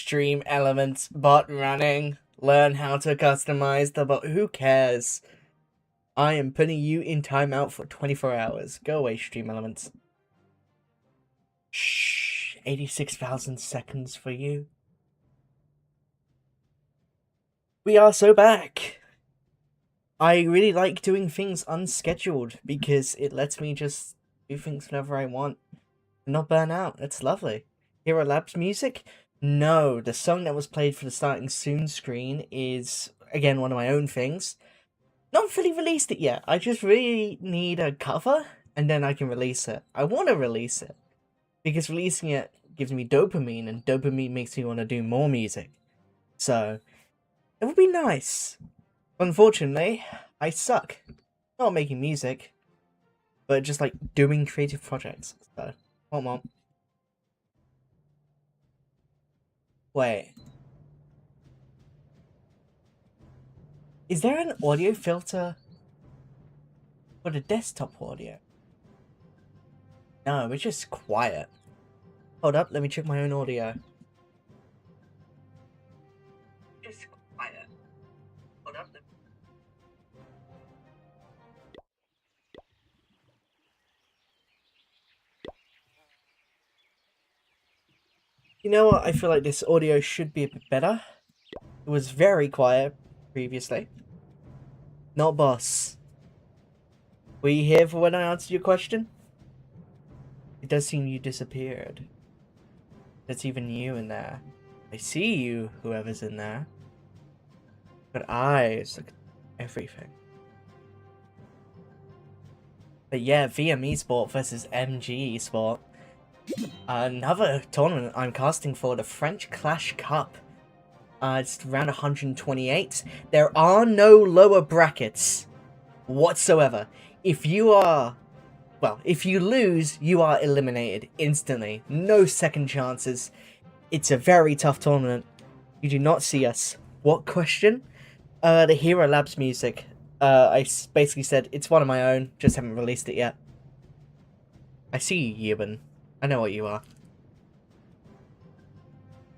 Stream elements, bot running, learn how to customize the bot. Who cares? I am putting you in timeout for 24 hours. Go away, stream elements. Shh, 86,000 seconds for you. We are so back. I really like doing things unscheduled because it lets me just do things whenever I want and not burn out. It's lovely. Hero Labs music? No, the song that was played for the starting soon screen is, again, one of my own things. Not fully released it yet. I just really need a cover, and then I can release it. I want to release it, because releasing it gives me dopamine, and dopamine makes me want to do more music. So, it would be nice. Unfortunately, I suck. Not making music, but just like doing creative projects. So, what? Wait. Is there an audio filter for the desktop audio? No, it's just quiet. Hold up, let me check my own audio. Just quiet. Hold up. You know what? I feel like this audio should be a bit better. It was very quiet previously. Not boss. Were you here for when I answered your question? It does seem you disappeared. There's even you in there. I see you, whoever's in there. But eyes look at everything. But yeah, VM Esports versus MG Esports. Another tournament I'm casting for, the French Clash Cup. It's round 128. There are no lower brackets whatsoever. If you lose, you are eliminated instantly. No second chances. It's a very tough tournament. You do not see us. What question? The Hero Labs music. I basically said it's one of my own, just haven't released it yet. I see you, Ewan. I know what you are.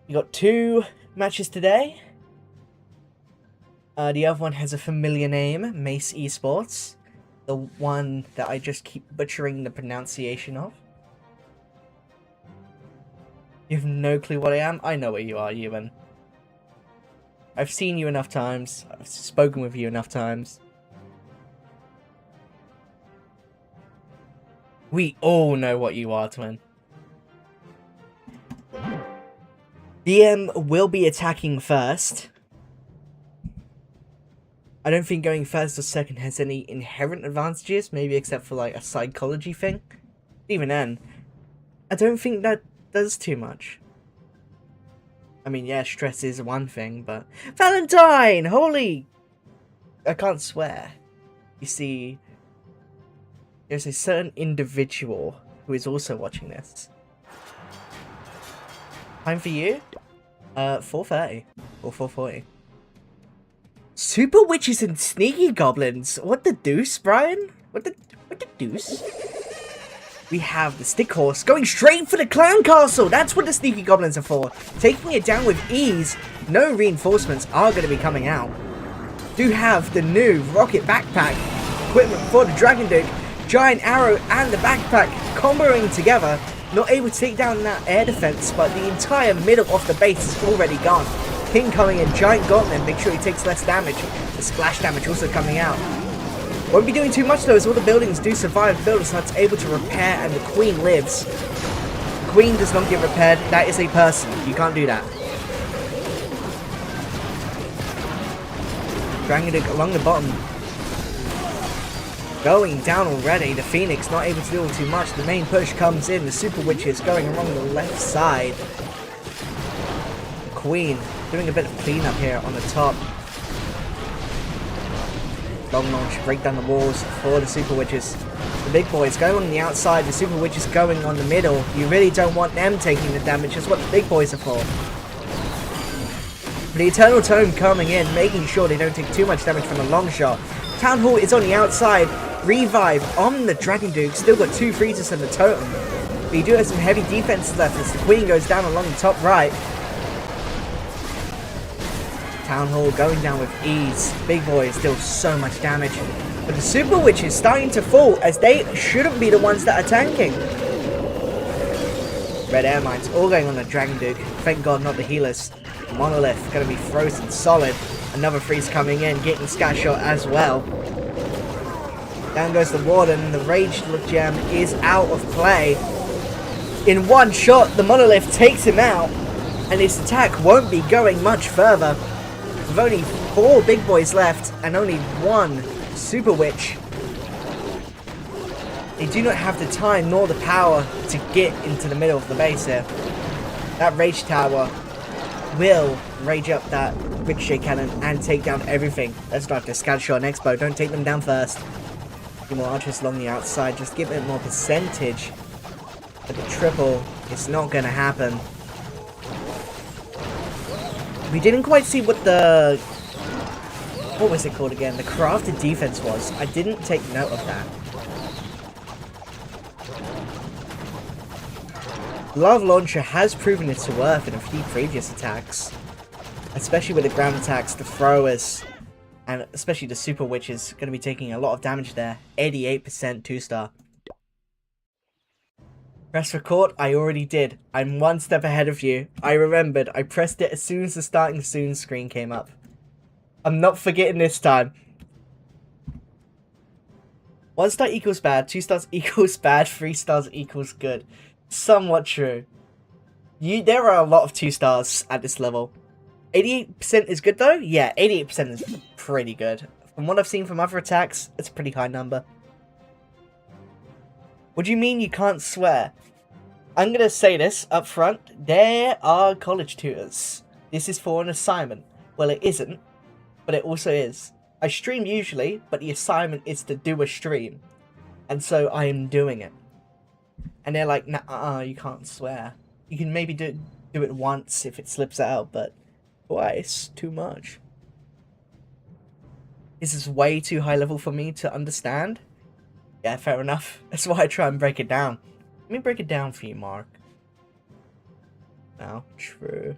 You got 2 matches today. The other one has a familiar name, Mace Esports. The one that I just keep butchering the pronunciation of. You have no clue what I am? I know what you are, Ewan. I've seen you enough times. I've spoken with you enough times. We all know what you are, twin. DM will be attacking first. I don't think going first or second has any inherent advantages, maybe except for like a psychology thing. Even then, I don't think that does too much. I mean, yeah, stress is one thing, but... Valentine! Holy... I can't swear. You see, there's a certain individual who is also watching this. Time for you? 4:30 or 4:40. Super witches and sneaky goblins. What the deuce, Brian? What the deuce? We have the stick horse going straight for the clown castle. That's what the sneaky goblins are for. Taking it down with ease. No reinforcements are going to be coming out. Do have the new rocket backpack equipment for the Dragon Duke. Giant arrow and the backpack comboing together. Not able to take down that air defense, but the entire middle of the base is already gone. King coming in, giant gauntlet, make sure he takes less damage. The splash damage also coming out. Won't be doing too much though, as all the buildings do survive. The builder's hut's able to repair, and the queen lives. The queen does not get repaired. That is a person. You can't do that. Dragging it along the bottom. Going down already. The Phoenix not able to do too much. The main push comes in. The Super Witches going along the left side. The Queen doing a bit of cleanup here on the top. Long launch, break down the walls for the Super Witches. The big boys going on the outside. The Super Witches going on the middle. You really don't want them taking the damage. That's what the big boys are for. The Eternal Tome coming in, making sure they don't take too much damage from the long shot. Town Hall is on the outside. Revive on the Dragon Duke. Still got 2 freezes and the totem. But you do have some heavy defense left as the Queen goes down along the top right. Town Hall going down with ease. Big Boys deal so much damage. But the Super Witch is starting to fall as they shouldn't be the ones that are tanking. Red Air Mines all going on a Dragon Duke. Thank God not the healers. Monolith going to be frozen solid. Another freeze coming in, getting scat shot as well. Down goes the Warden. The Rage Gem is out of play. In one shot, the Monolith takes him out. And his attack won't be going much further. With only 4 Big Boys left and only 1 Super Witch. They do not have the time nor the power to get into the middle of the base here. That Rage Tower will rage up that Ricochet Cannon and take down everything. Let's not just scatter shot and Expo. Don't take them down first. A few more archers along the outside. Just give it more percentage. But the triple is not going to happen. We didn't quite see what the... what was it called again? The crafted defense was. I didn't take note of that. Lava Launcher has proven its worth in a few previous attacks. Especially with the ground attacks, the throwers, and especially the Super Witch is going to be taking a lot of damage there. 88% 2-star. Press record, I already did. I'm one step ahead of you. I remembered. I pressed it as soon as the starting soon screen came up. I'm not forgetting this time. 1 star equals bad, 2 stars equals bad, 3 stars equals good. Somewhat true. There are a lot of 2 stars at this level. 88% is good though? Yeah, 88% is pretty good. From what I've seen from other attacks, it's a pretty high number. What do you mean you can't swear? I'm going to say this up front. There are college tutors. This is for an assignment. Well, it isn't, but it also is. I stream usually, but the assignment is to do a stream. And so I am doing it. And they're like, nah, you can't swear. You can maybe do it once if it slips out, but twice, too much. This is way too high level for me to understand. Yeah, fair enough. That's why I try and break it down. Let me break it down for you, Mark. Now, true.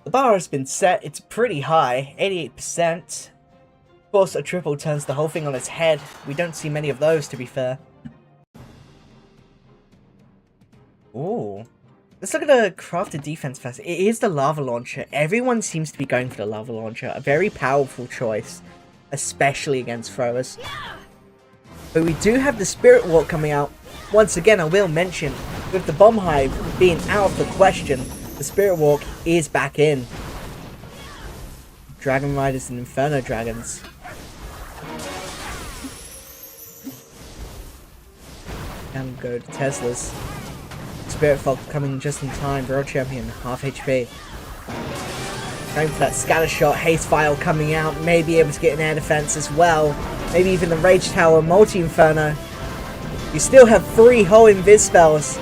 The bar has been set. It's pretty high, 88%. Of course, a triple turns the whole thing on its head. We don't see many of those, to be fair. Ooh. Let's look at the crafted defense first. It is the Lava Launcher. Everyone seems to be going for the Lava Launcher. A very powerful choice. Especially against throwers. But we do have the Spirit Walk coming out. Once again, I will mention, with the Bomb Hive being out of the question, the Spirit Walk is back in. Dragon Riders and Inferno Dragons. And go to Teslas. Spirit Fog coming just in time. World Champion, half HP. Going for that Scatter Shot. Haste Vial coming out. May be able to get an air defense as well. Maybe even the Rage Tower, Multi-Inferno. You still have 3 whole Invis spells.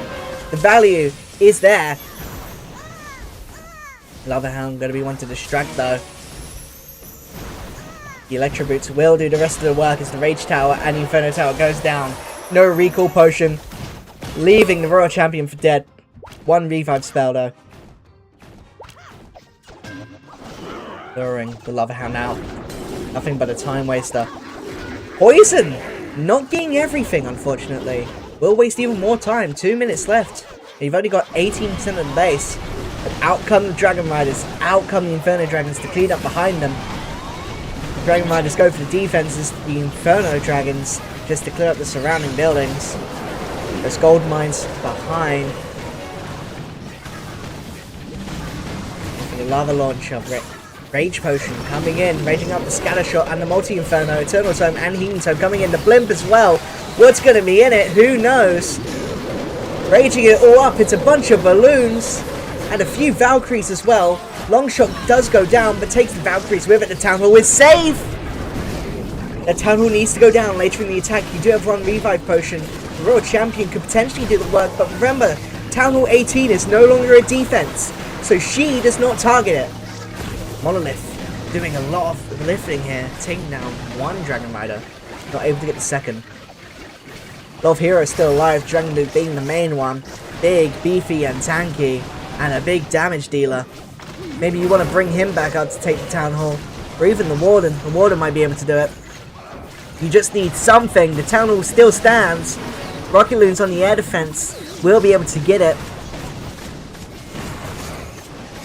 The value is there. Lava Hound going to be one to distract though. The Electro Boots will do the rest of the work as the Rage Tower and the Inferno Tower goes down. No recall potion. Leaving the Royal Champion for dead. 1 revive spell though. Luring the Lava Hound out. Nothing but a time waster. Poison! Not getting everything, unfortunately. Will waste even more time. 2 minutes left. You've only got 18% of the base. But out come the Dragon Riders. Out come the Inferno Dragons to clean up behind them. The Dragon Riders go for the defenses. The Inferno Dragons just to clear up the surrounding buildings. There's gold mines behind. The Lava Launcher. Rage Potion coming in, raging up the Scatter Shot and the Multi-Inferno, Eternal Tome and Healing Tome coming in, the Blimp as well. What's going to be in it? Who knows? Raging it all up, it's a bunch of balloons and a few Valkyries as well. Longshot does go down, but takes the Valkyries with it. The Town Hall is safe! The Town Hall needs to go down later in the attack. You do have 1 Revive Potion. The Royal Champion could potentially do the work, but remember, Town Hall 18 is no longer a defense, so she does not target it. Monolith doing a lot of lifting here, taking down 1 Dragon Rider, not able to get the 2nd. Love Hero is still alive, Dragon Duke being the main one, big, beefy and tanky. And a big damage dealer. Maybe you want to bring him back up to take the Town Hall. Or even the Warden. The Warden might be able to do it. You just need something. The Town Hall still stands. Rocket Loons on the air defense will be able to get it.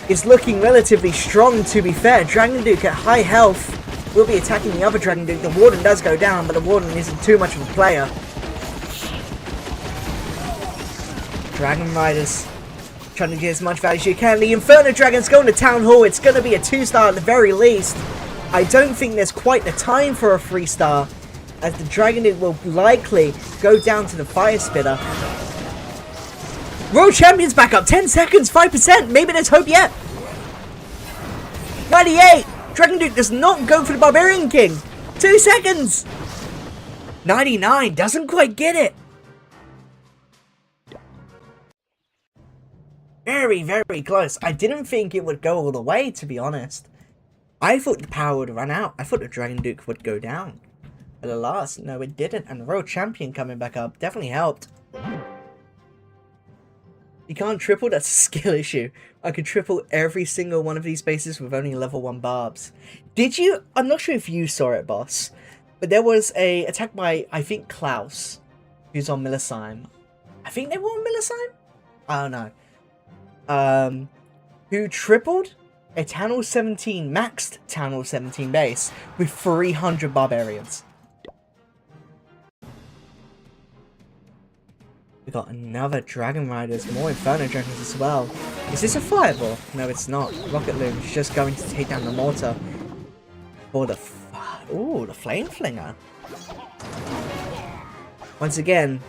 It's looking relatively strong, to be fair. Dragon Duke at high health will be attacking the other Dragon Duke. The Warden does go down, but the Warden isn't too much of a player. Dragon Riders trying to get as much value as you can. The Inferno Dragon's going to Town Hall. It's going to be a 2-star at the very least. I don't think there's quite the time for a 3-star, as the Dragon Duke will likely go down to the Fire Spitter. World Champion's back up. 10 seconds, 5%. Maybe there's hope yet. 98. Dragon Duke does not go for the Barbarian King. 2 seconds. 99. Doesn't quite get it. Very, very close. I didn't think it would go all the way, to be honest. I thought the power would run out. I thought the Dragon Duke would go down. But alas, no it didn't. And the World Champion coming back up definitely helped. You can't triple, that's a skill issue. I could triple every single one of these bases with only level 1 barbs. Did you? I'm not sure if you saw it, boss. But there was a attack by, I think, Klaus, who's on Millicime. I think they were on Millicime? I don't know. Who tripled a Town Hall 17, maxed Town Hall 17 base with 300 barbarians. We got another Dragon Riders, more Inferno Dragons as well. Is this a fireball? No, it's not. Rocket Loom is just going to take down the mortar. For the ooh, the Flame Flinger. Once again,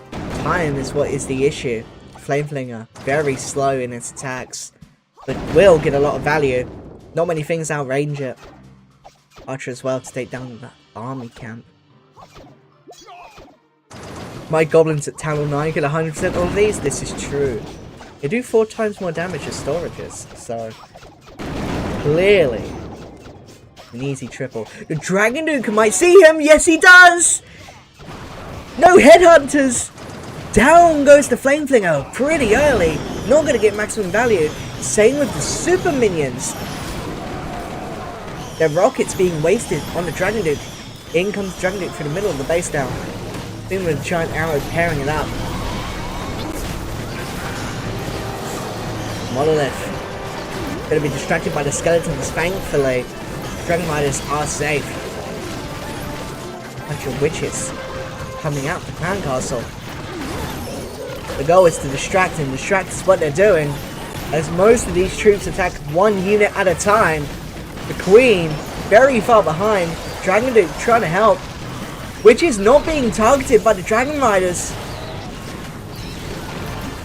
time is what is the issue. Flame Flinger, very slow in its attacks, but will get a lot of value. Not many things outrange it. Archer as well to take down the army camp. My goblins at Town Hall 9 get 100% all of these. This is true. They do 4 times more damage as storages, so clearly an easy triple. The Dragon Duke might see him. Yes, he does. No headhunters. Down goes the Flame Flinger pretty early. Not going to get maximum value. Same with the super minions. Their rockets being wasted on the Dragon Duke. In comes the Dragon Duke through the middle of the base down. In with a giant arrow pairing it up. Monolith going to be distracted by the skeletons. Thankfully, Dragon Riders are safe. A bunch of witches coming out the Crown Castle. The goal is to distract, and distract is what they're doing, as most of these troops attack 1 unit at a time. The Queen very far behind. Dragon Duke trying to help, which is not being targeted by the Dragon Riders.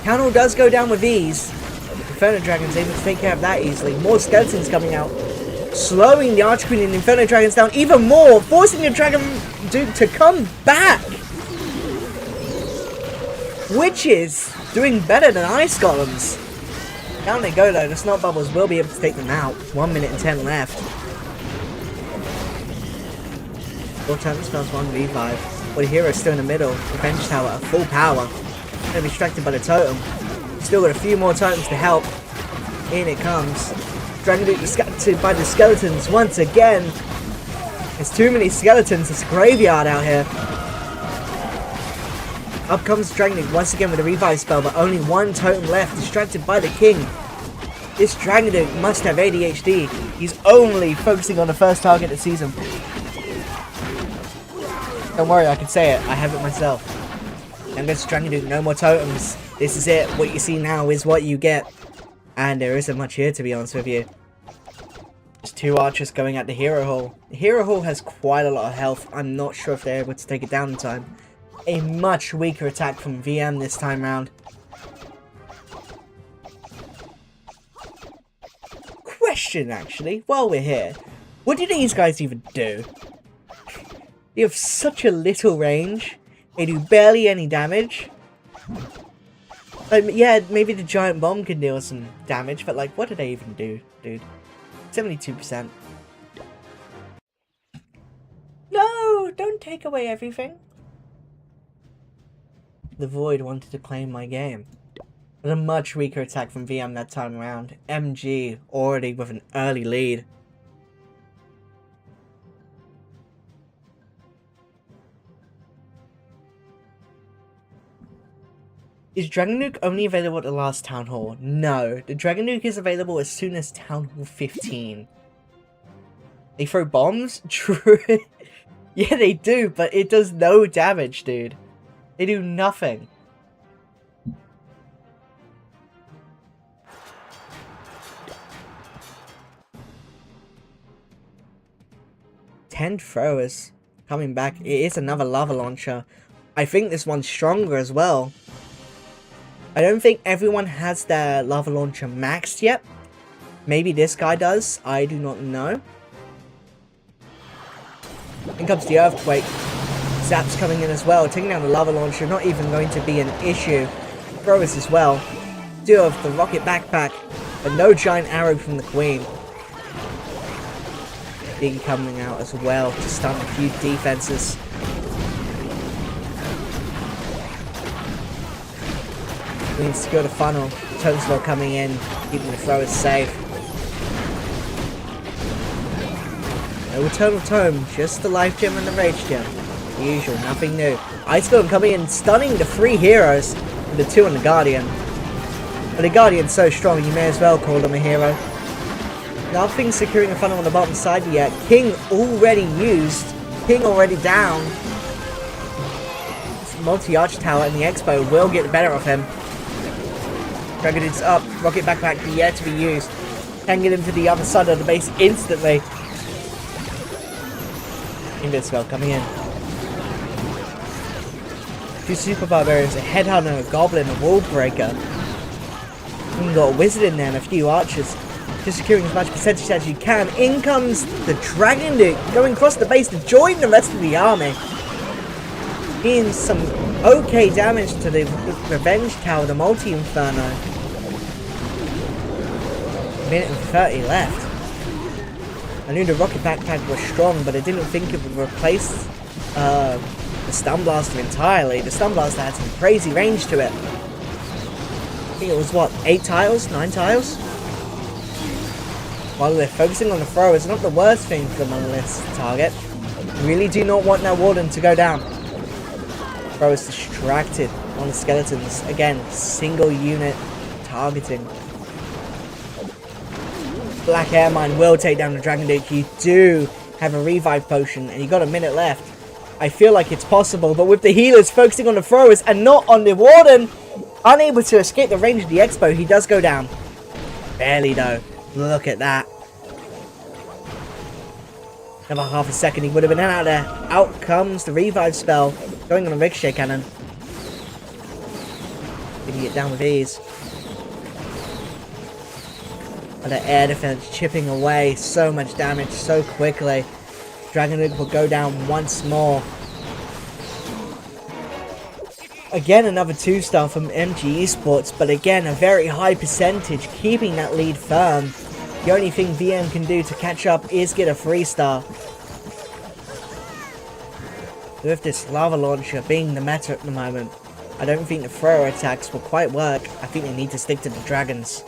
Town Hall does go down with ease. The Inferno Dragon's able to take care of that easily. More skeletons coming out, slowing the Archqueen and Inferno Dragons down even more, forcing the Dragon Duke to come back. Witches doing better than Ice Golems. Down they go though. The Snot Bubbles will be able to take them out. 1 minute and 10 left. 4 totem spells, 1 revive. Well, the hero's still in the middle. The bench tower at full power. Gonna be distracted by the totem. Still got a few more totems to help. In it comes. Dragon Duke distracted by the skeletons once again. There's too many skeletons. It's a graveyard out here. Up comes Dragon Duke once again with a revive spell, but only 1 totem left, distracted by the king. This Dragon Duke must have ADHD. He's only focusing on the first target that sees him. Don't worry, I can say it. I have it myself. Youngest Dragon Duke, no more totems. This is it. What you see now is what you get. And there isn't much here, to be honest with you. There's 2 archers going at the Hero Hall. The Hero Hall has quite a lot of health. I'm not sure if they're able to take it down in time. A much weaker attack from VM this time round. Question, actually, while we're here. What do these guys even do? They have such a little range. They do barely any damage. Yeah, maybe the giant bomb can deal some damage, but like, what do they even do, dude? 72%. No, don't take away everything. The Void wanted to claim my game. But a much weaker attack from VM that time around. MG already with an early lead. Is Dragon Nuke only available at the last Town Hall? No, the Dragon Nuke is available as soon as Town Hall 15. They throw bombs? True. Yeah, they do, but it does no damage, dude. They do nothing. Ten throwers coming back. It is another lava launcher. I think this one's stronger as well. I don't think everyone has their lava launcher maxed yet. Maybe this guy does. I do not know. In comes the earthquake. Zap's coming in as well, taking down the lava launcher. Not even going to be an issue. Throwers as well. Do have the rocket backpack, but no giant arrow from the queen. Biggie coming out as well to stun a few defenses. Queen secure the funnel. Tonesville coming in, keeping the throwers safe. No Eternal Tome, just the Life Gem and the Rage Gem. The usual, nothing new. Ice Golem coming in, stunning the 3 heroes, and the 2 on the Guardian. But the Guardian's so strong, you may as well call him a hero. Nothing securing a funnel on the bottom side yet. King already used. King already down. Multi-arch tower and the Expo will get the better of him. Dragon is up. Rocket backpack yet to be used. Can get him to the other side of the base instantly. Invincible coming in. 2 super barbarians, a headhunter, a goblin, a wall breaker. We've got a wizard in there and a few archers. Just securing as much percentage as you can. In comes the Dragon Duke, going across the base to join the rest of the army. Being some okay damage to the Revenge Tower, the Multi-Inferno. Minute and 30 left. I knew the Rocket Backpack was strong, but I didn't think it would replace the Stun Blaster entirely. The Stun Blaster had some crazy range to it. I think it was, what, 8 tiles? 9 tiles? While we're focusing on the throw, it's not the worst thing for the Monolith's target. Really do not want that Warden to go down. Throw is distracted on the skeletons. Again, single unit targeting. Black Air Mine will take down the Dragon Duke. You do have a revive potion, and you got a minute left. I feel like it's possible, but with the healers focusing on the throwers and not on the Warden, unable to escape the range of the Expo, he does go down. Barely though. Look at that. Another half a second, he would have been out of there. Out comes the revive spell, going on a ricochet cannon. Getting it down with ease. And the air defense chipping away so much damage so quickly. Dragon Duke will go down once more. Again, another 2-star from MG Esports, but again, a very high percentage, keeping that lead firm. The only thing VM can do to catch up is get a 3-star. With this lava launcher being the meta at the moment, I don't think the thrower attacks will quite work. I think they need to stick to the dragons.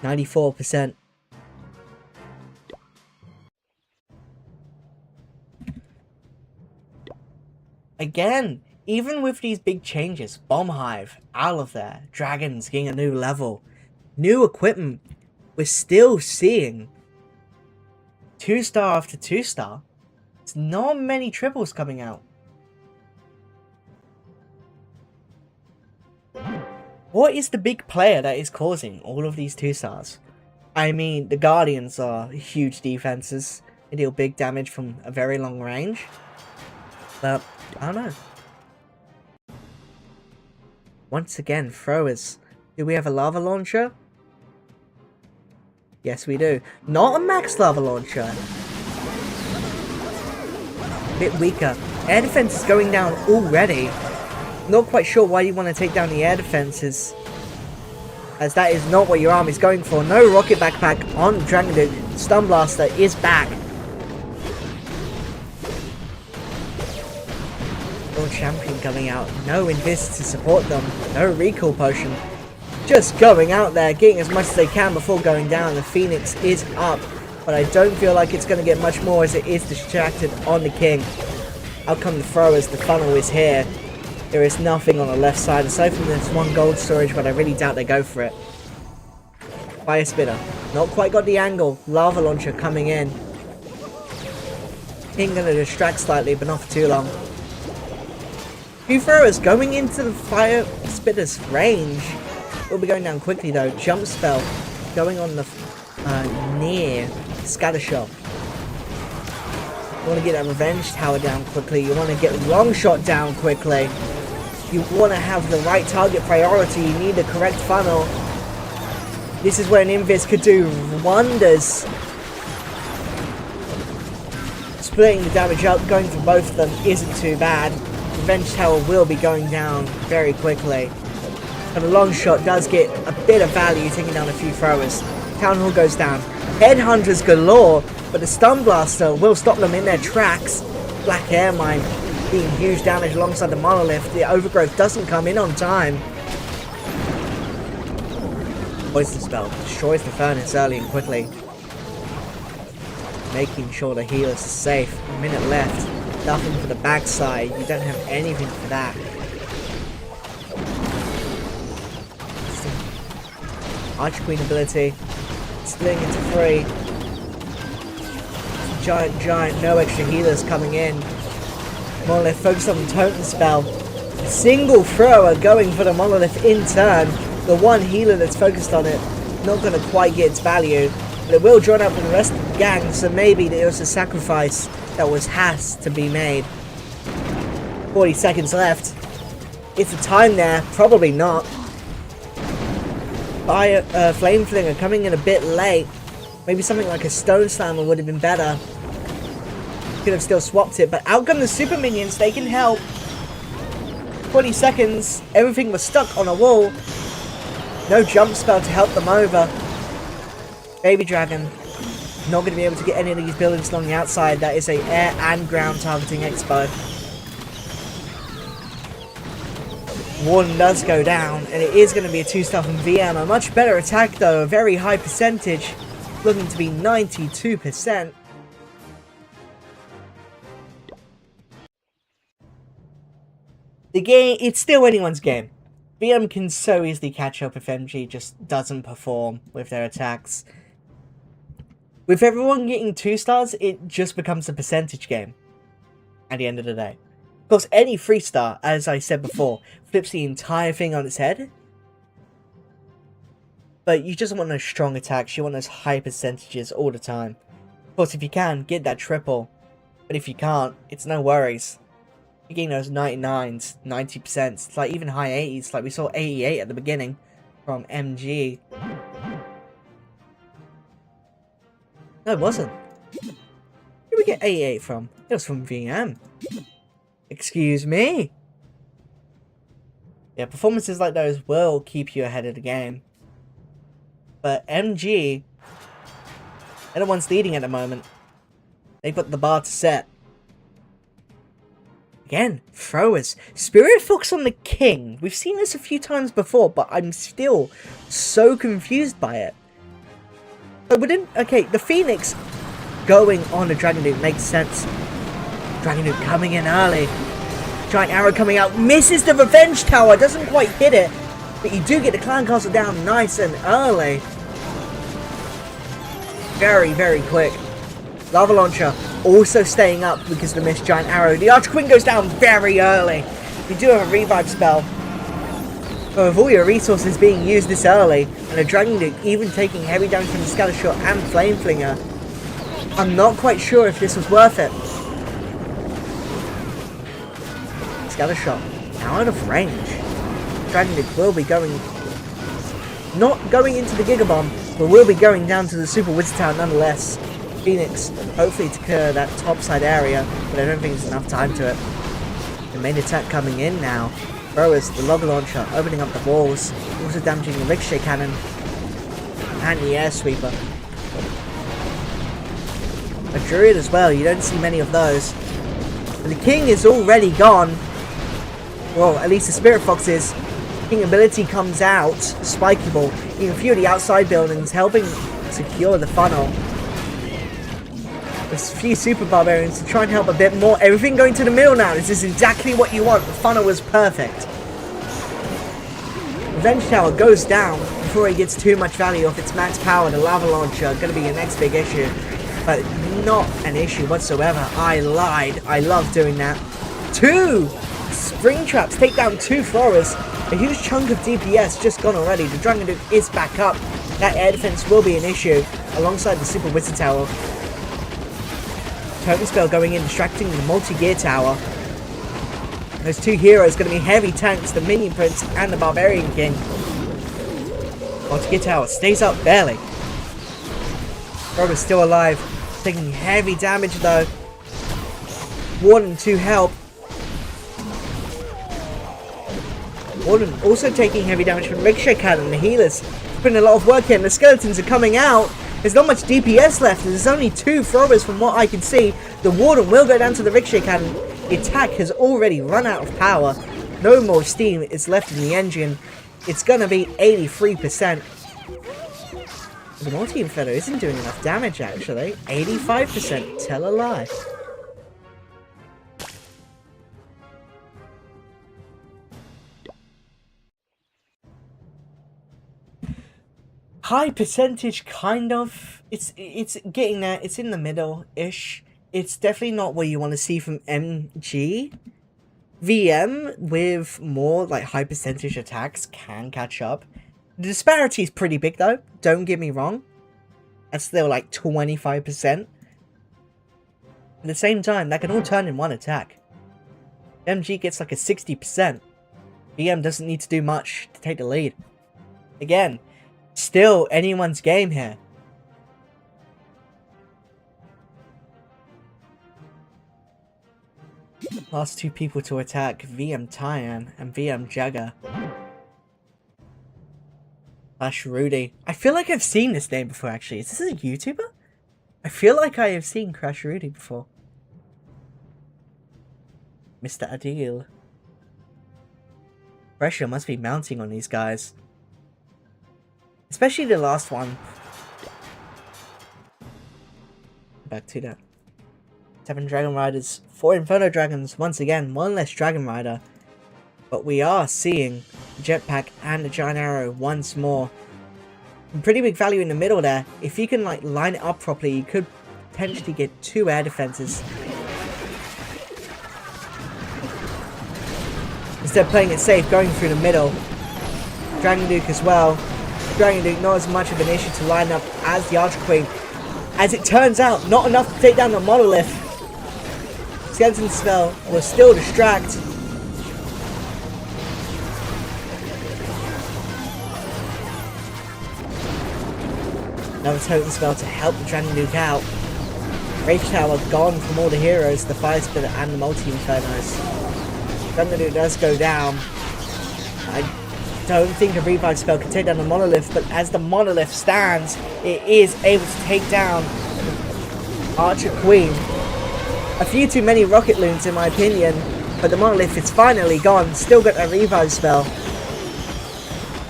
94%. Again, even with these big changes, Bomb Hive out of there, dragons getting a new level, new equipment, we're still seeing 2-star after 2-star. There's not many triples coming out. What is the big player that is causing all of these 2-stars? I mean, the Guardians are huge defenses. They deal big damage from a very long range. But, I don't know. Once again, throwers. Do we have a lava launcher? Yes, we do. Not a max lava launcher. A bit weaker. Air defense is going down already. Not quite sure why you want to take down the air defenses, as that is not what your army is going for. No rocket backpack on Dragon Duke. Stun Blaster is back. champion coming out. No invis to support them. No recall potion. Just going out there, getting as much as they can before going down. The Phoenix is up, but I don't feel like it's going to get much more as it is distracted on the King. Out come the throwers. The funnel is here. There is nothing on the left side aside from this one gold storage, but I really doubt they go for it. Fire Spitter. Not quite got the angle. Lava Launcher coming in. King going to distract slightly, but not for too long. Few throwers going into the Fire Spitter's range. Will be going down quickly though. Jump spell going on the near Scatter Shot. You want to get that Revenge Tower down quickly. You want to get Long Shot down quickly. You want to have the right target priority. You need the correct funnel. This is where an Invis could do wonders. Splitting the damage up, going for both of them isn't too bad. Revenge Tower will be going down very quickly. And a Long Shot does get a bit of value, taking down a few throwers. Town Hall goes down. Headhunters galore, but the Stun Blaster will stop them in their tracks. Black Air Mine being huge damage alongside the Monolith. The Overgrowth doesn't come in on time. Poison Spell destroys the Furnace early and quickly. Making sure the healers are safe. A minute left. Nothing for the backside. You don't have anything for that. Archqueen ability. Splitting into 3. Giant, no extra healers coming in. Monolith focused on the Totem Spell. Single thrower going for the Monolith in turn. The one healer that's focused on it, not going to quite get its value. But it will join up with the rest of the gang, so maybe there was a sacrifice that has to be made. 40 seconds left. Is the time there? Probably not. Flame Flinger coming in a bit late. Maybe something like a Stone Slammer would have been better. Could have still swapped it, but out come the Super Minions. They can help. 20 seconds. Everything was stuck on a wall. No jump spell to help them over. Baby Dragon. Not going to be able to get any of these buildings along the outside. That is a air and ground targeting expo. One does go down, and it is going to be a 2-star from VM. A much better attack though, a very high percentage. Looking to be 92%. The game, it's still anyone's game. VM can so easily catch up if MG just doesn't perform with their attacks. With everyone getting 2 stars, it just becomes a percentage game at the end of the day. Of course, any 3-star, as I said before, flips the entire thing on its head. But you just want those strong attacks, you want those high percentages all the time. Of course, if you can, get that triple. But if you can't, it's no worries. You're getting those 99s, 90%, it's like even high 80s, like we saw 88 at the beginning from MG. No, it wasn't. Where did we get 88 from? It was from VM. Excuse me? Yeah, performances like those will keep you ahead of the game. But MG, they're the ones leading at the moment. They put the bar to set. Again, throwers. Spirit Fox on the King. We've seen this a few times before, but I'm still so confused by it. But okay, the Phoenix going on the Dragon Duke makes sense. Dragon Duke coming in early. Giant Arrow coming out. Misses the Revenge Tower. Doesn't quite hit it. But you do get the Clan Castle down nice and early. Very, very quick. Lava Launcher also staying up because of the missed Giant Arrow. The Archqueen goes down very early. You do have a revive spell. But with all your resources being used this early, and a Dragon Duke even taking heavy damage from the Scatter Shot and Flame Flinger, I'm not quite sure if this was worth it. Scatter Shot, now out of range. Dragon Duke will be going, not going into the Giga Bomb, but will be going down to the Super Wizard Tower nonetheless. Phoenix, hopefully to clear that topside area, but I don't think there's enough time to it. The main attack coming in now. Throwers, the Lava Launcher, opening up the walls, also damaging the Ricochet Cannon, and the Air Sweeper. A Druid as well, you don't see many of those. And the King is already gone. Well, at least the Spirit Fox's King ability comes out, spikeable, in a few of the outside buildings, helping secure the funnel. There's a few Super Barbarians to try and help a bit more. Everything going to the middle now. This is exactly what you want. The funnel was perfect. Revenge Tower goes down before it gets too much value off its max power. The Lava Launcher going to be your next big issue. But not an issue whatsoever. I lied. I love doing that. 2 Spring Traps take down 2 Flores. A huge chunk of DPS just gone already. The Dragon Duke is back up. That air defense will be an issue alongside the Super Wizard Tower. Totem Spell going in, distracting the multi-gear tower. Those 2 heroes going to be heavy tanks, the Minion Prince and the Barbarian King. Multi-gear tower stays up barely. Rober's still alive, taking heavy damage though. Warden to help. Warden also taking heavy damage from Ricochet Cannon. The healers putting a lot of work in. The skeletons are coming out. There's not much DPS left. There's only 2 throwers from what I can see. The Warden will go down to the Ricochet Cannon. The attack has already run out of power. No more steam is left in the engine. It's gonna be 83%. The Multi-Inferno isn't doing enough damage actually. 85%. Tell a lie. High percentage, kind of. It's getting there. It's in the middle-ish. It's definitely not what you want to see from MG. VM with more like high percentage attacks can catch up. The disparity is pretty big though. Don't get me wrong. That's still like 25%. At the same time, that can all turn in one attack. MG gets like a 60%. VM doesn't need to do much to take the lead. Again, still anyone's game here. Last 2 people to attack, VM Tyan and VM Jagger. Crash Rudy. I feel like I've seen this name before actually. Is this a YouTuber? I feel like I have seen Crash Rudy before. Mr. Adil. Pressure must be mounting on these guys. Especially the last one. Back to that. 7 Dragon Riders, 4 Inferno Dragons, once again, 1 less Dragon Rider. But we are seeing the Jetpack and the Giant Arrow once more. Pretty big value in the middle there. If you can like line it up properly, you could potentially get 2 air defenses. Instead of playing it safe, going through the middle. Dragon Duke as well. Dragon Duke not as much of an issue to line up as the Archer Queen. As it turns out, not enough to take down the Monolith. Skeleton Spell will still distract. Another Totem Spell to help the Dragon Duke out. Rage Tower gone from all the heroes, the Fire Spitter and the Multi-Infernos. Dragon Duke does go down. I don't think a Revive Spell can take down the Monolith, but as the Monolith stands, it is able to take down Archer Queen. A few too many Rocket Loons in my opinion, but the Monolith is finally gone. Still got a Revive Spell.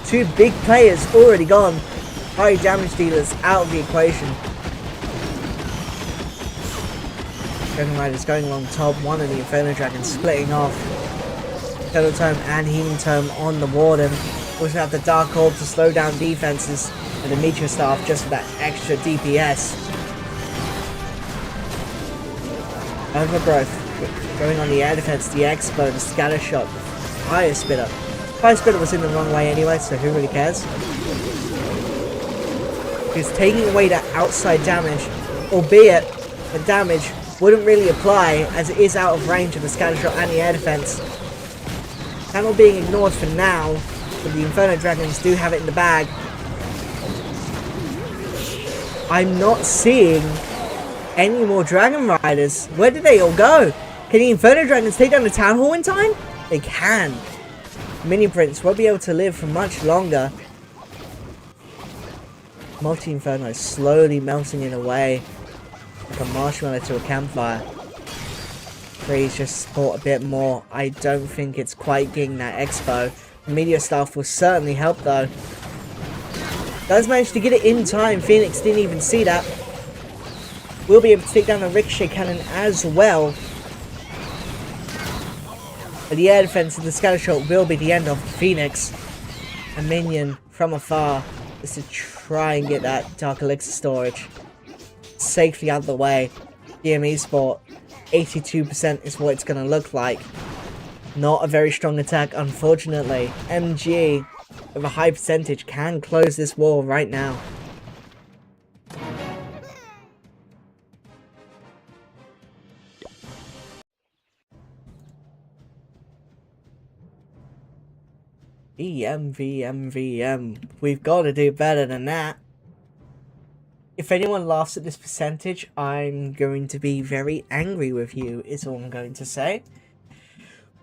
2 big players already gone. High damage dealers out of the equation. Dragon Riders going along top. 1 of the Inferno Dragons splitting off. Shadow Tome and Healing Tome on the Warden. Also have the Dark Orb to slow down defenses. And the Meteor Staff just for that extra DPS. Overgrowth going on the air defense, the Expo, the Scatter Shot, Fire Spitter. Fire Spitter was in the wrong way anyway, so who really cares? Because taking away that outside damage, albeit the damage wouldn't really apply as it is out of range of the Scatter Shot and the air defense. Panel being ignored for now, but the Inferno Dragons do have it in the bag. I'm not seeing any more Dragon Riders. Where did they all go? Can the Inferno Dragons take down the Town Hall in time? They can. Minion Prince won't be able to live for much longer. Multi-Inferno is slowly melting it away like a marshmallow to a campfire. Freeze just support a bit more. I don't think it's quite getting that expo. Meteor Staff will certainly help though. Does manage to get it in time. Phoenix didn't even see that. Will be able to take down the Ricochet Cannon as well. But the air defense of the Scatter Shot will be the end of Phoenix. A minion from afar is to try and get that Dark Elixir storage safely out of the way. Esports, 82% is what it's going to look like. Not a very strong attack, unfortunately. MG, with a high percentage, can close this wall right now. VM. We've got to do better than that. If anyone laughs at this percentage, I'm going to be very angry with you, is all I'm going to say.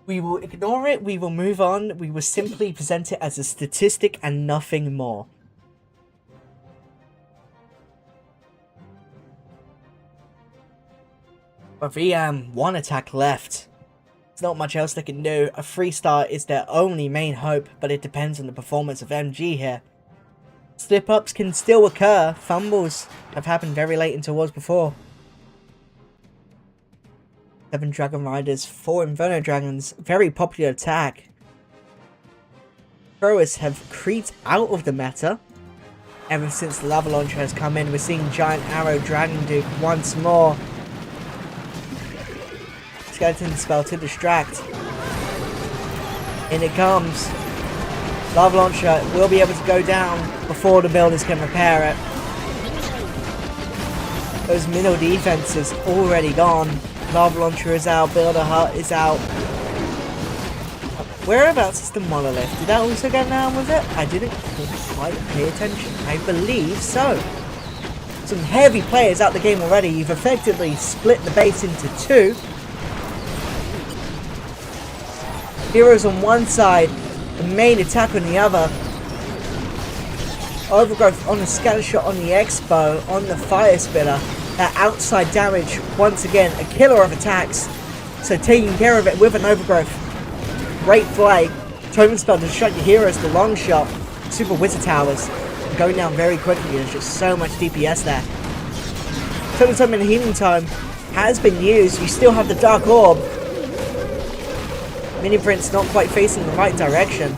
We will ignore it, we will move on, we will simply present it as a statistic and nothing more. But VM, one attack left. There's not much else they can do. A 3-star is their only main hope, but it depends on the performance of MG here. Slip-ups can still occur. Fumbles have happened very late into wars before. 7 Dragon Riders, 4 Inferno Dragons. Very popular attack. Throwers have creeped out of the meta. Ever since the Lava Launcher has come in, we're seeing Giant Arrow Dragon Duke once more. Skeleton Spell to distract. In it comes. Lava Launcher will be able to go down before the builders can repair it. Those middle defenses already gone. Lava Launcher is out, Builder Hut is out. Whereabouts is the Monolith? Did that also go down with it? I didn't quite pay attention. I believe so. Some heavy players out the game already. You've effectively split the base into 2. Heroes on one side, the main attack on the other. Overgrowth on the Scatter Shot on the Expo, on the Fire Spitter. That outside damage, once again, a killer of attacks. So taking care of it with an Overgrowth. Great play. Totem Spell to distract your heroes, the long shot. Super Wizard Towers. Going down very quickly, there's just so much DPS there. Totem Time and Healing Time has been used. You still have the Dark Orb. Mini Prince not quite facing the right direction.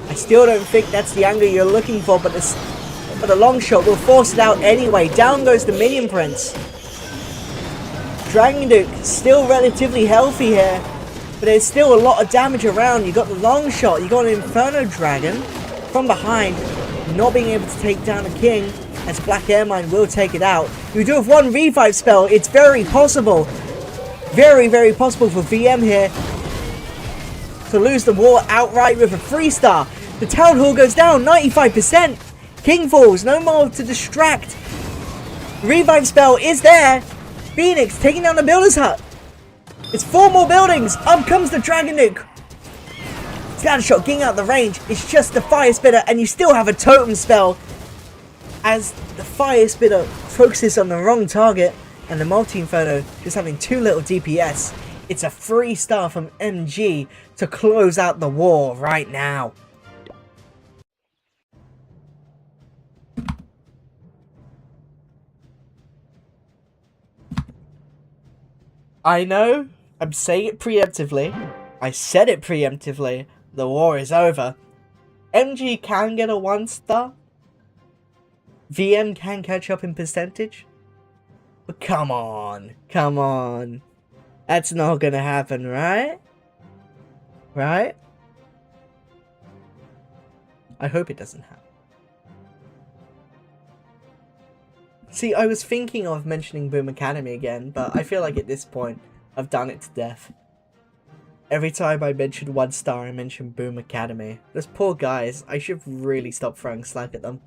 I still don't think that's the angle you're looking for, but the long shot will force it out anyway. Down goes the Minion Prince. Dragon Duke still relatively healthy here, but there's still a lot of damage around. You got the long shot, you got an Inferno Dragon from behind, not being able to take down a king, as Black Airmine will take it out. You do have one revive spell. It's very possible. Very, very possible for VM here to lose the war outright with a 3-star. The Town Hall goes down, 95%. King falls, no more to distract. Revive spell is there. Phoenix taking down the Builder's Hut. It's 4 more buildings. Up comes the Dragon Duke. Scatter Shot getting out the range. It's just the Fire Spitter, and you still have a Totem Spell as the Fire Spitter focuses on the wrong target, and the Multi-Inferno just having too little DPS. It's a 3-star from MG to close out the war right now. I know, I'm saying it preemptively. I said it preemptively. The war is over. MG can get a 1-star. VM can catch up in percentage. But come on. Come on. That's not gonna happen, right? Right? I hope it doesn't happen. See, I was thinking of mentioning Boom Academy again, but I feel like at this point, I've done it to death. Every time I mention 1-star, I mention Boom Academy. Those poor guys, I should really stop throwing slack at them.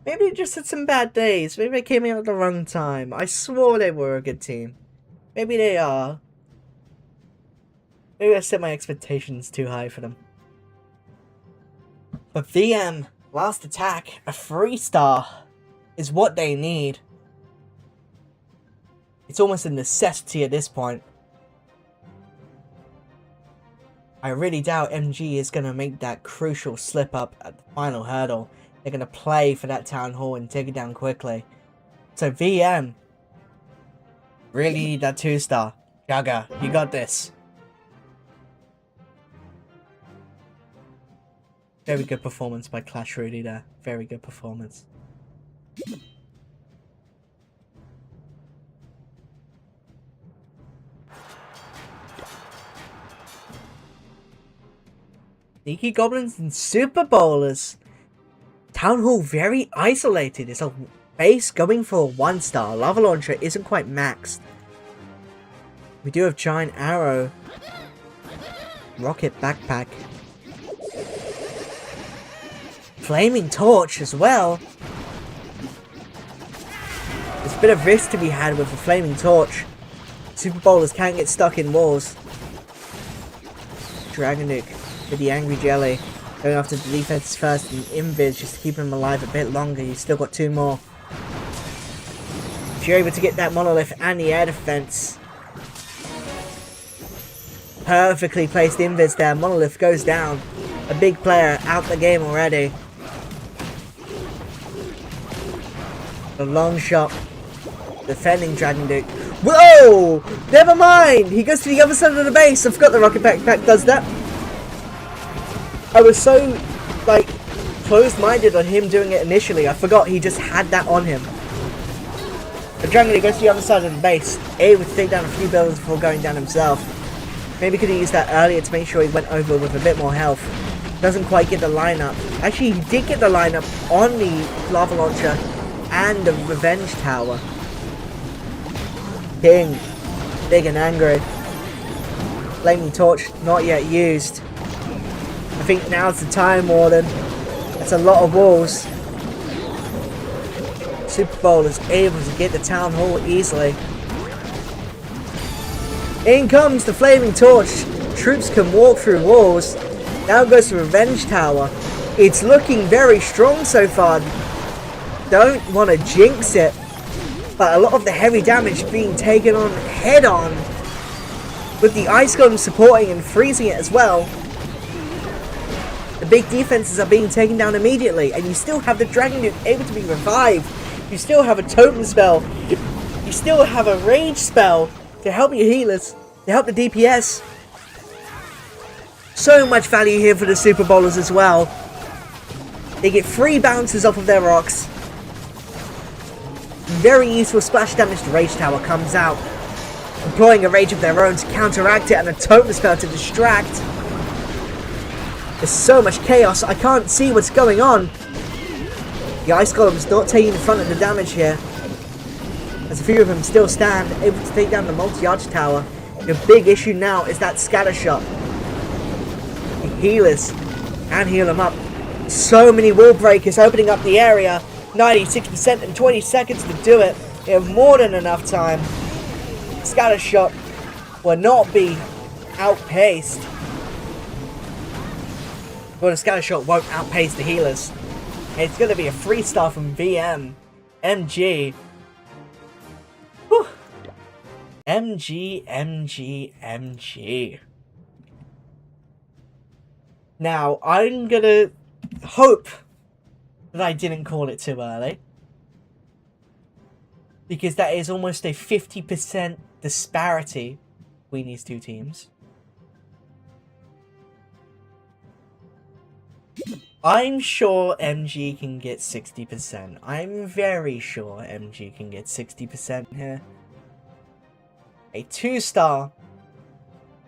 Maybe they just had some bad days. Maybe they came in at the wrong time. I swore they were a good team. Maybe they are. Maybe I set my expectations too high for them. But VM, last attack, a 3-star, is what they need. It's almost a necessity at this point. I really doubt MG is going to make that crucial slip up at the final hurdle. They're going to play for that Town Hall and take it down quickly. So VM, really need that 2-star. Jagger, you got this. Very good performance by Clash Rudy there. Very good performance. Sneaky Goblins and Super Bowlers. Town Hall very isolated. It's a base going for a 1-star. Lava Launcher isn't quite maxed. We do have Giant Arrow. Rocket Backpack. Flaming Torch as well. There's a bit of risk to be had with the Flaming Torch. Super Bowlers can't get stuck in walls. Dragon Nuke with the Angry Jelly. Going after the defense first and Invis just to keep him alive a bit longer. You've still got 2 more. If you're able to get that Monolith and the air defense. Perfectly placed Invis there. Monolith goes down. A big player out the game already. The long shot. Defending Dragon Duke. Whoa! Never mind! He goes to the other side of the base. I forgot the Rocket Backpack does that. I was so, like, closed-minded on him doing it initially. I forgot he just had that on him. The Dragon Duke goes to the other side of the base. Able to take down a few buildings before going down himself. Maybe could have used that earlier to make sure he went over with a bit more health. Doesn't quite get the lineup. Actually, he did get the lineup on the Lava Launcher and the Revenge Tower. King, big and angry. Flaming Torch, not yet used. I think now's the time, Warden. That's a lot of walls. Super Bowl is able to get the Town Hall easily. In comes the Flaming Torch. Troops can walk through walls. Now goes the Revenge Tower. It's looking very strong so far. Don't want to jinx it. But a lot of the heavy damage being taken on head on. With the Ice Golem supporting and freezing it as well. The big defenses are being taken down immediately. And you still have the Dragon Duke able to be revived. You still have a Totem Spell. You still have a Rage Spell to help your healers. To help the DPS. So much value here for the Super Bowlers as well. They get 3 bounces off of their rocks. Very useful splash damage. The Rage Tower comes out. Employing a Rage of their own to counteract it and a Totem Spell to distract. There's so much chaos, I can't see what's going on. The Ice Golem's not taking the front of the damage here. As a few of them still stand, able to take down the multi-arch tower. The big issue now is that scatter shot. The healers can heal them up. So many wall breakers opening up the area. 96% in 20 seconds to do it. They have more than enough time. Scatter shot will not be outpaced. Well, the scatter shot won't outpace the healers. It's going to be a 3-star from VM. MG. Whew. MG. Now, I'm going to hope that I didn't call it too early. Because that is almost a 50% disparity between these two teams. I'm sure MG can get 60%. I'm very sure MG can get 60% here. A 2-star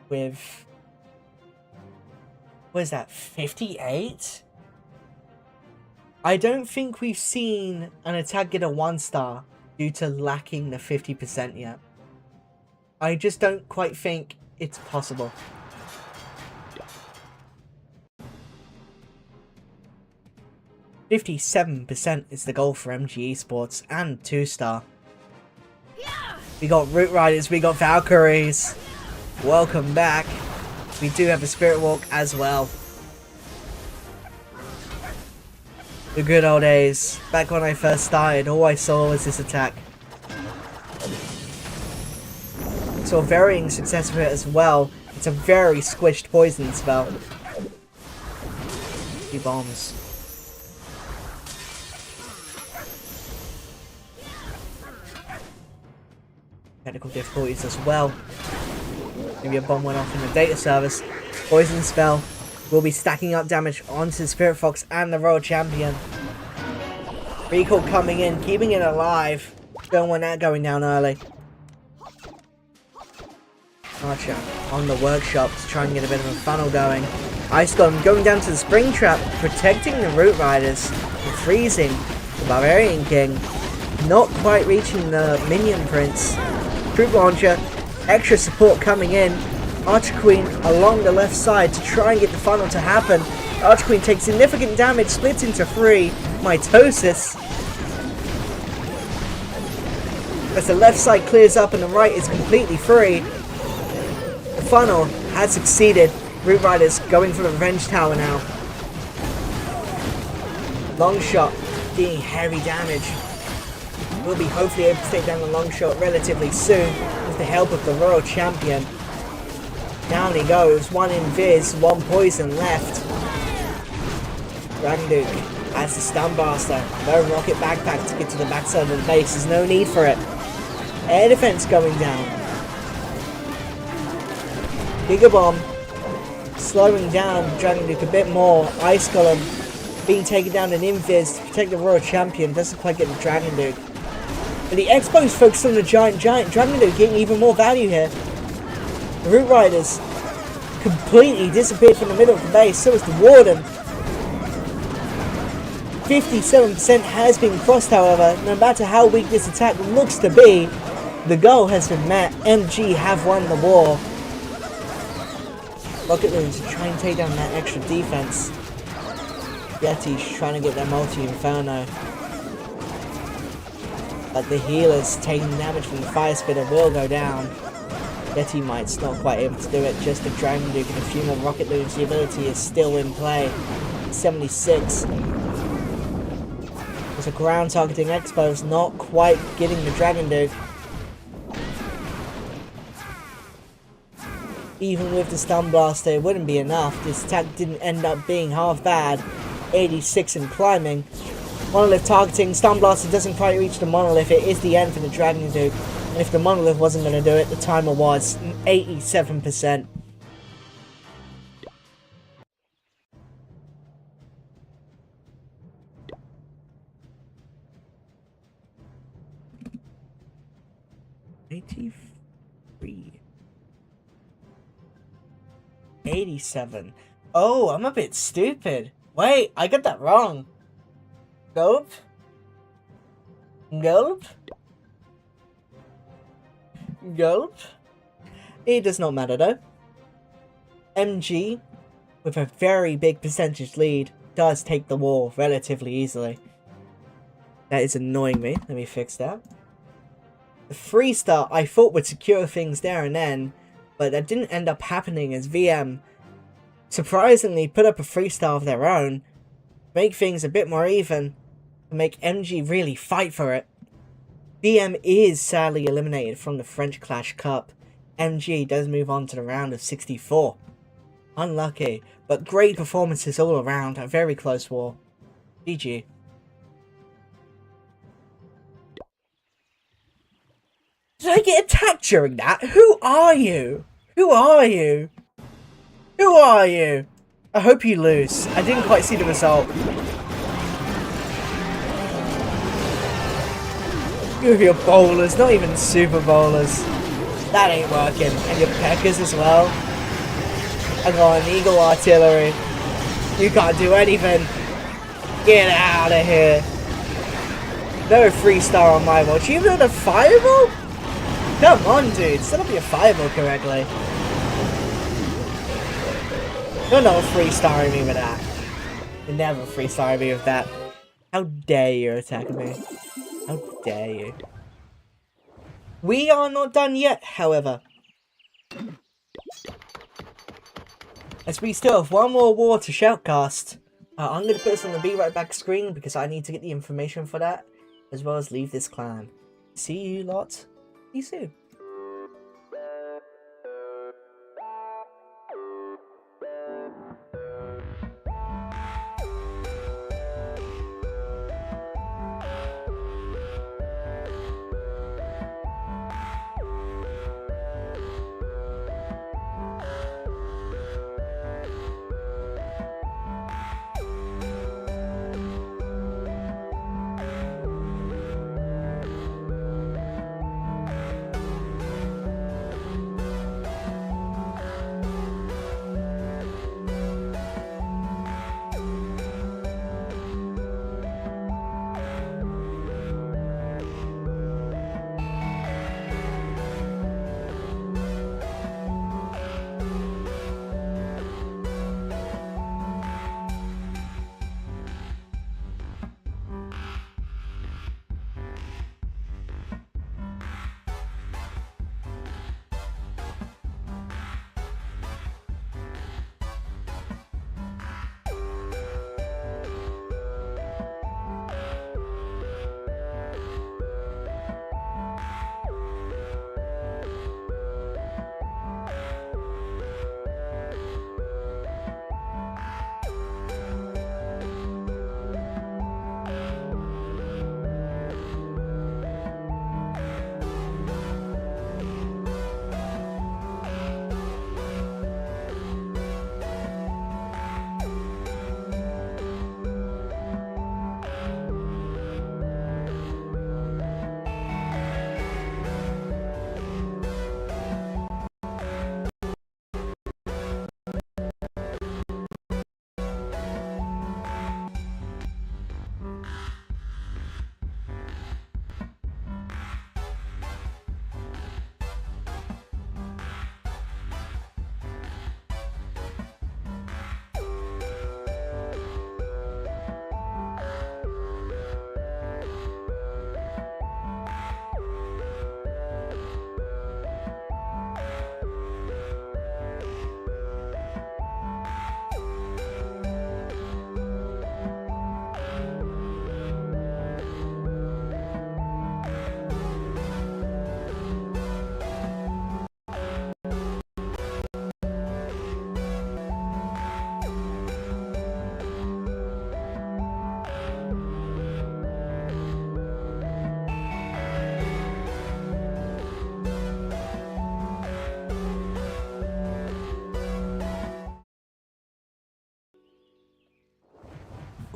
with... what is that? 58? I don't think we've seen an attack get a 1-star due to lacking the 50% yet. I just don't quite think it's possible. %57% is the goal for MG Esports and 2-star. We got Root Riders, we got Valkyries. Welcome back. We do have a Spirit Walk as well. The good old days. Back when I first started, all I saw was this attack. saw varying success with it as well. It's a very squished poison spell. 2 bombs. Technical difficulties as well. Maybe a bomb went off in the data service. Poison spell will be stacking up damage onto the Spirit Fox and the Royal Champion. Recall coming in, keeping it alive. Don't want that going down early. Archer on the workshop to try and get a bit of a funnel going. Ice Golem going down to the Spring Trap, protecting the Root Riders from freezing the Barbarian King. Not quite reaching the Minion Prince. Troop Launcher, extra support coming in. Archer Queen along the left side to try and get the funnel to happen. Archer Queen takes significant damage, splits into 3. Mitosis. As the left side clears up and the right is completely free. The funnel has succeeded. Root Riders going for the Revenge Tower now. Long shot dealing heavy damage. We'll be hopefully able to take down the long shot relatively soon with the help of the Royal Champion. Down he goes. 1 invis, 1 poison left. Dragon Duke has the Stun Blaster. No rocket backpack to get to the backside of the base. There's no need for it. Air defense going down. Giga Bomb slowing down Dragon Duke a bit more. Ice Golem being taken down in invis to protect the Royal Champion. Doesn't quite get the Dragon Duke. But the Expo is focused on the Giant. Dragon Duke getting even more value here. The Root Riders completely disappeared from the middle of the base. So is the Warden. 57% has been crossed, however. No matter how weak this attack looks to be, the goal has been met. MG have won the war. Rocket Loons to try and take down that extra defense. Yeti's trying to get their multi-inferno. But the healers taking damage from the Fire Spitter will go down. Yeti Might's not quite able to do it, just the Dragon Duke and a few more Rocket Loons. The ability is still in play. 76. There's a ground targeting Expos, not quite getting the Dragon Duke. Even with the Stun Blaster, it wouldn't be enough. This attack didn't end up being half bad. 86 and climbing. Monolith targeting. Stun Blaster doesn't quite reach the Monolith. It is the end for the Dragon Duke. And if the Monolith wasn't going to do it, the timer was 87%. $83. 87. Oh, I'm a bit stupid. Wait, I got that wrong. Gulp? Gulp? Gulp? It does not matter though. MG, with a very big percentage lead, does take the war relatively easily. That is annoying me. Let me fix that. The 3-star I thought would secure things there and then, but that didn't end up happening as VM surprisingly put up a 3-star of their own, make things a bit more even, and make MG really fight for it. VM is sadly eliminated from the French Clash Cup. MG does move on to the round of 64. Unlucky, but great performances all around, a very close war. GG. Did I get attacked during that? Who are you? Who are you? Who are you? I hope you lose. I didn't quite see the result. You with your bowlers, not even super bowlers. That ain't working. And your peckers as well. I got an Eagle Artillery. You can't do anything. Get out of here. No 3-star on my watch. You even a fireball? Come on, dude. Set up your fireball correctly. You're not 3-starring me with that. You're never 3-starring me with that. How dare you attack me? How dare you? We are not done yet, however. As we still have one more war to shoutcast. I'm going to put this on the Be Right Back screen because I need to get the information for that, as well as leave this clan. See you lot. See you soon.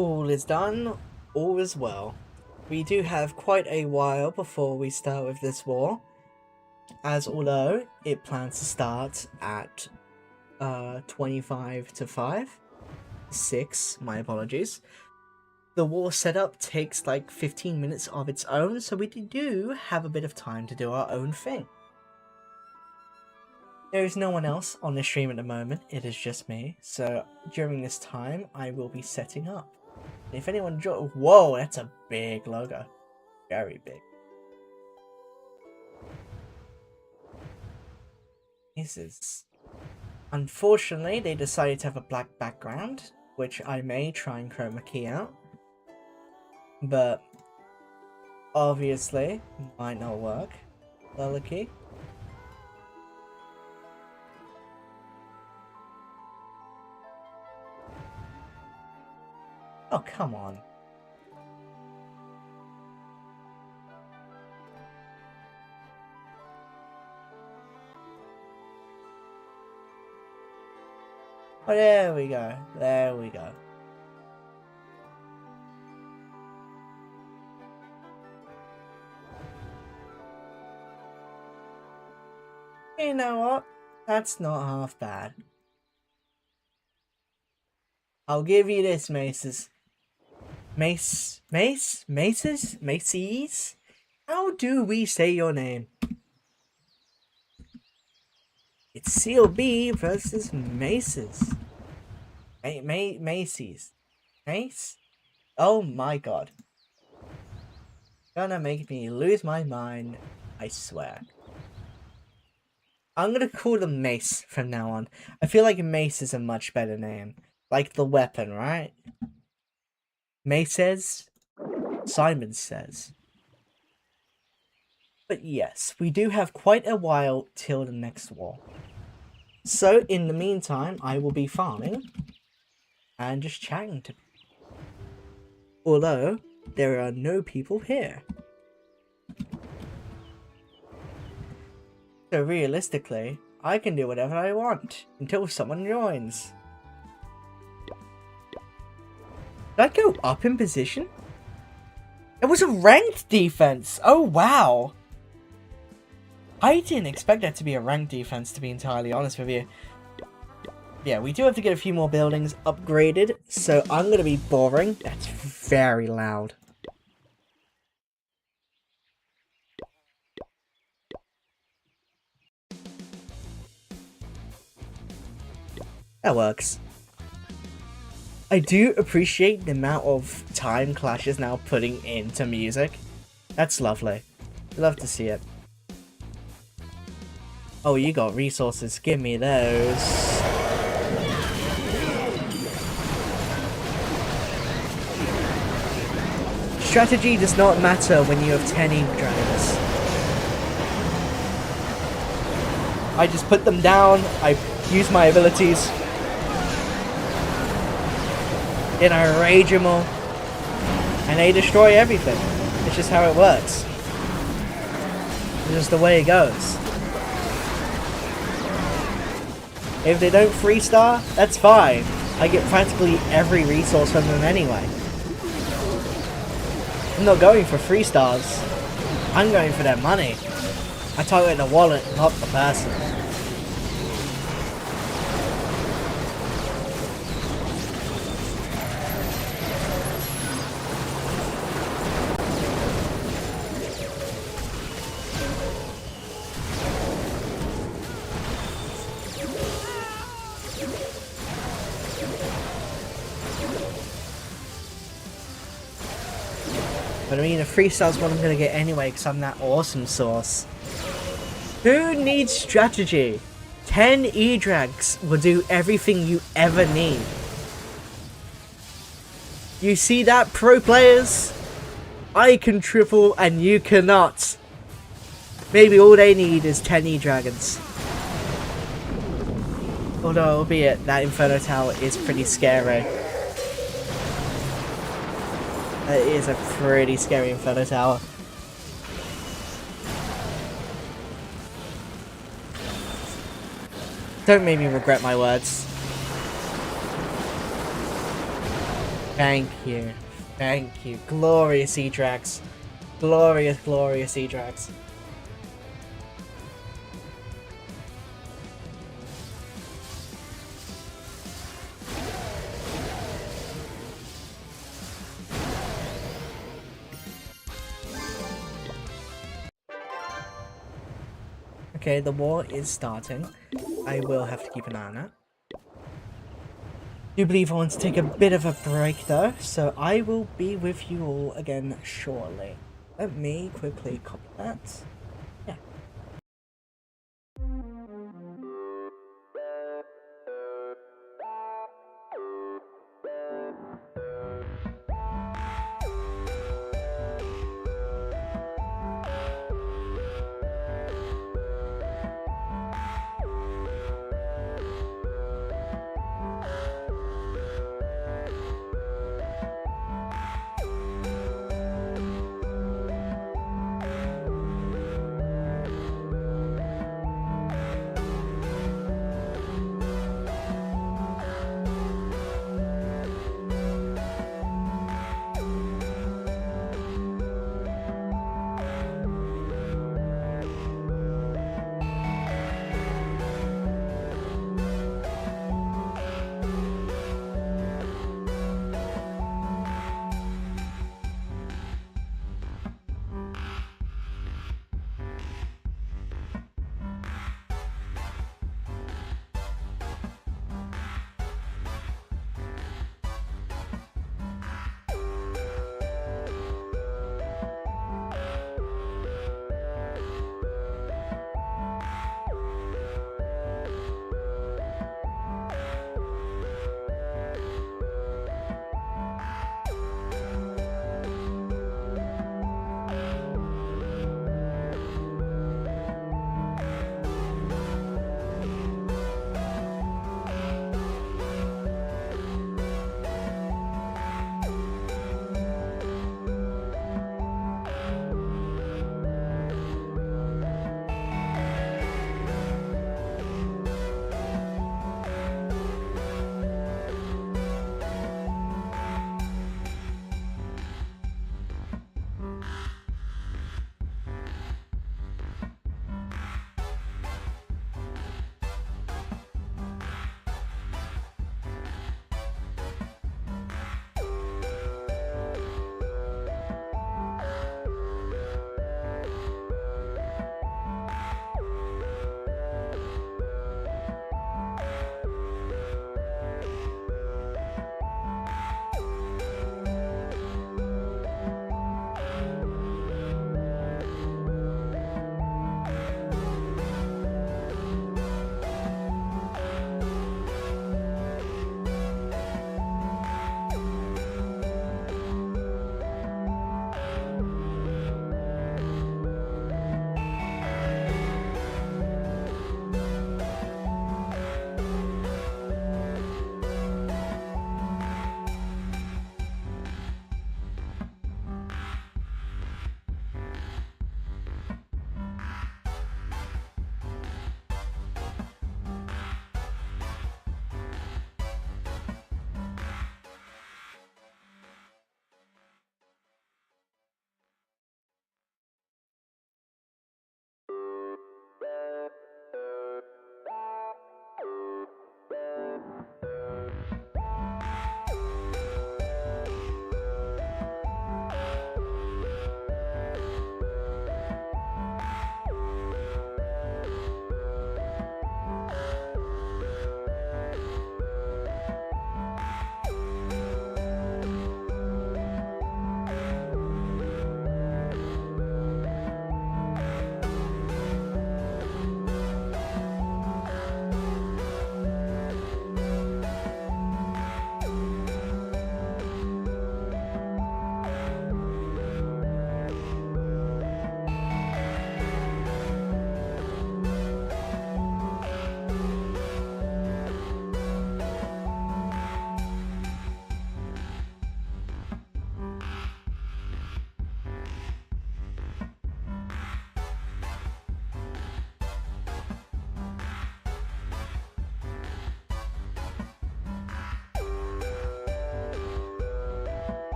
All is done, all is well. We do have quite a while before we start with this war, as although it plans to start at 25 to 5, 6, my apologies. The war setup takes like 15 minutes of its own, so we do have a bit of time to do our own thing. There is no one else on the stream at the moment, it is just me, so during this time I will be setting up. If anyone whoa, that's a big logo. Very big. MACE'S. Unfortunately, they decided to have a black background, which I may try and chroma key out. But obviously, might not work. Color key. Oh, come on. Oh, there we go. There we go. You know what? That's not half bad. I'll give you this, MACE'S. MACE'S? How do we say your name? It's CLB versus MACE'S. MACE'S. Mace? Oh my god. Gonna make me lose my mind, I swear. I'm gonna call them Mace from now on. I feel like Mace is a much better name. Like the weapon, right? MACE'S, Simon says. But yes, we do have quite a while till the next war. So in the meantime, I will be farming and just chatting to people. Although, there are no people here. So realistically, I can do whatever I want until someone joins. Did I go up in position? It was a ranked defense! Oh wow! I didn't expect that to be a ranked defense, to be entirely honest with you. Yeah, we do have to get a few more buildings upgraded, so I'm gonna be boring. That's very loud. That works. I do appreciate the amount of time Clash is now putting into music. That's lovely. Love to see it. Oh, you got resources. Give me those. Strategy does not matter when you have 10 ink dragons. I just put them down, I use my abilities, then I rage them all, and they destroy everything. It's just how it works. It's just the way it goes. If they don't 3-star, that's fine. I get practically every resource from them anyway. I'm not going for 3 stars. I'm going for their money. I target the wallet, not the person. But I mean, a 3-star is what I'm going to get anyway, because I'm that awesome sauce. Who needs strategy? 10 E-Drags will do everything you ever need. You see that, pro players? I can triple and you cannot. Maybe all they need is 10 E-Dragons. Although, albeit, that Inferno Tower is pretty scary. It is a pretty scary Inferno Tower. Don't make me regret my words. Thank you. Thank you. Glorious E-Drax. Glorious, glorious E-Drax. Okay, the war is starting. I will have to keep an eye on that. I do believe I want to take a bit of a break though, so I will be with you all again shortly. Let me quickly copy that. Yeah.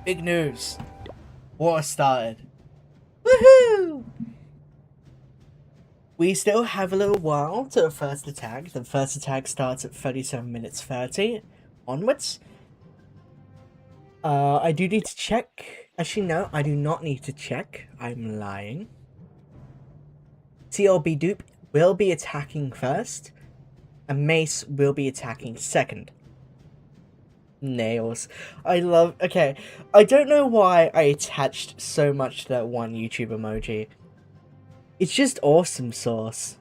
Big news. War started. Woohoo! We still have a little while to the first attack. The first attack starts at 37 minutes 30 onwards. I do need to check. Actually, no, I do not need to check. I'm lying. CLB dupe will be attacking first, and Mace will be attacking second. Nails. I love... Okay, I don't know why I attached so much to that one YouTube emoji. It's just awesome sauce.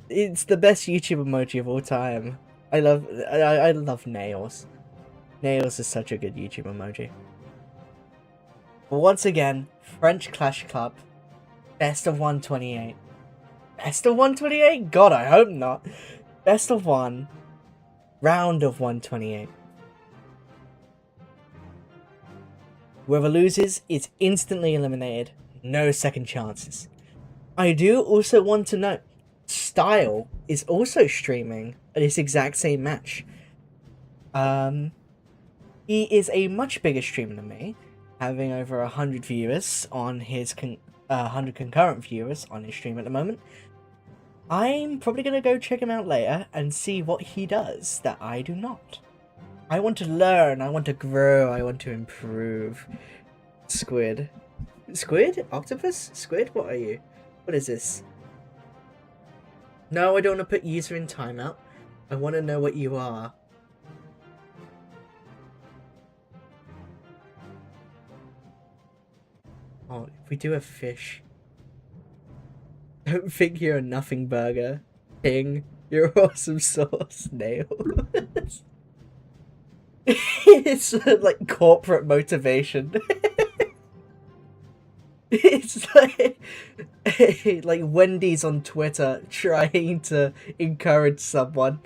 It's the best YouTube emoji of all time. I love nails. Nails is such a good YouTube emoji. But once again, French Clash Club. Best of 128. Best of 128? God, I hope not. Best of 1. Round of 128. Whoever loses is instantly eliminated. No second chances. I do also want to note, Style is also streaming this exact same match. He is a much bigger streamer than me, having over 100 viewers on his 100 concurrent viewers on his stream at the moment. I'm probably gonna go check him out later and see what he does that I do not. I want to learn, I want to grow, I want to improve. Squid. Squid? Octopus? Squid? What are you? What is this? No, I don't want to put user in timeout. I want to know what you are. Oh, if we do a fish. Don't think you're a nothing burger. King, you're awesome sauce. Nail. It's like corporate motivation. It's like Wendy's on Twitter trying to encourage someone.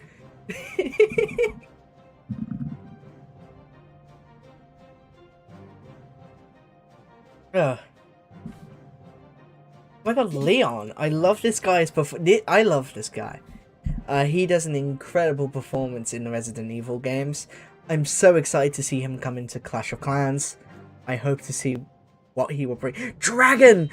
Ugh. Oh my god, Leon! I love this guy's I love this guy. He does an incredible performance in the Resident Evil games. I'm so excited to see him come into Clash of Clans. I hope to see what he will bring. Dragon!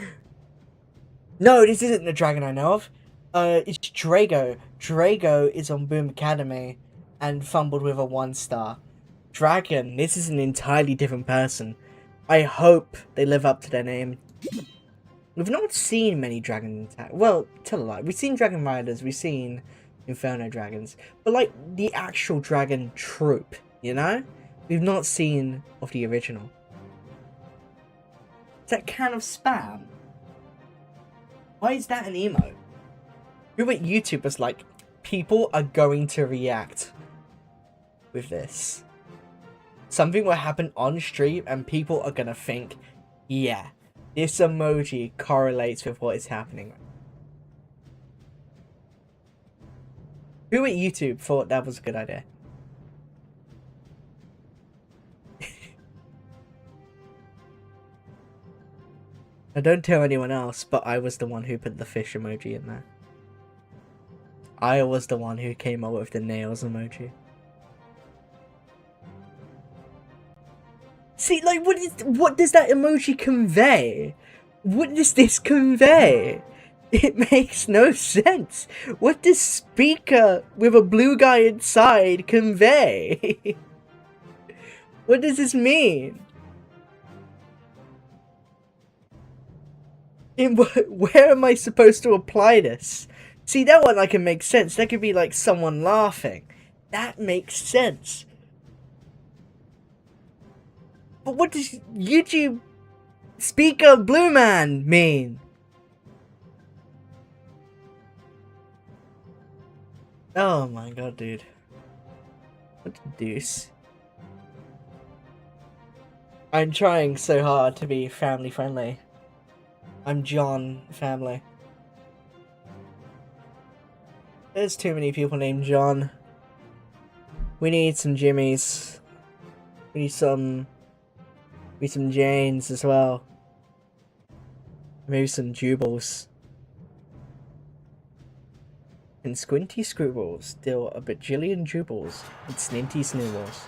No, this isn't the dragon I know of. It's Drago. Drago is on Boom Academy and fumbled with a 1-star. Dragon, this is an entirely different person. I hope they live up to their name. We've not seen many dragon attack. Well, tell a lie. We've seen Dragon Riders, we've seen Inferno Dragons. But like the actual dragon troop, you know? We've not seen of the original. Is that can of spam? Why is that an emote? Who at YouTube was like, people are going to react with this. Something will happen on stream and people are gonna think, yeah, this emoji correlates with what is happening. Who at YouTube thought that was a good idea? Now don't tell anyone else, but I was the one who put the fish emoji in there. I was the one who came up with the nails emoji. See, like, what does that emoji convey? What does this convey? It makes no sense. What does speaker with a blue guy inside convey? What does this mean? Where am I supposed to apply this? See, that one I can make sense. That could be like someone laughing. That makes sense. But what does YouTube speaker blue man mean? Oh my god, dude. What the deuce? I'm trying so hard to be family friendly. I'm John family. There's too many people named John. We need some Jimmys. We need some Janes as well. Maybe some Jubles. And Squinty Screwballs, still a bajillion Jubles, and Sninty Snowballs.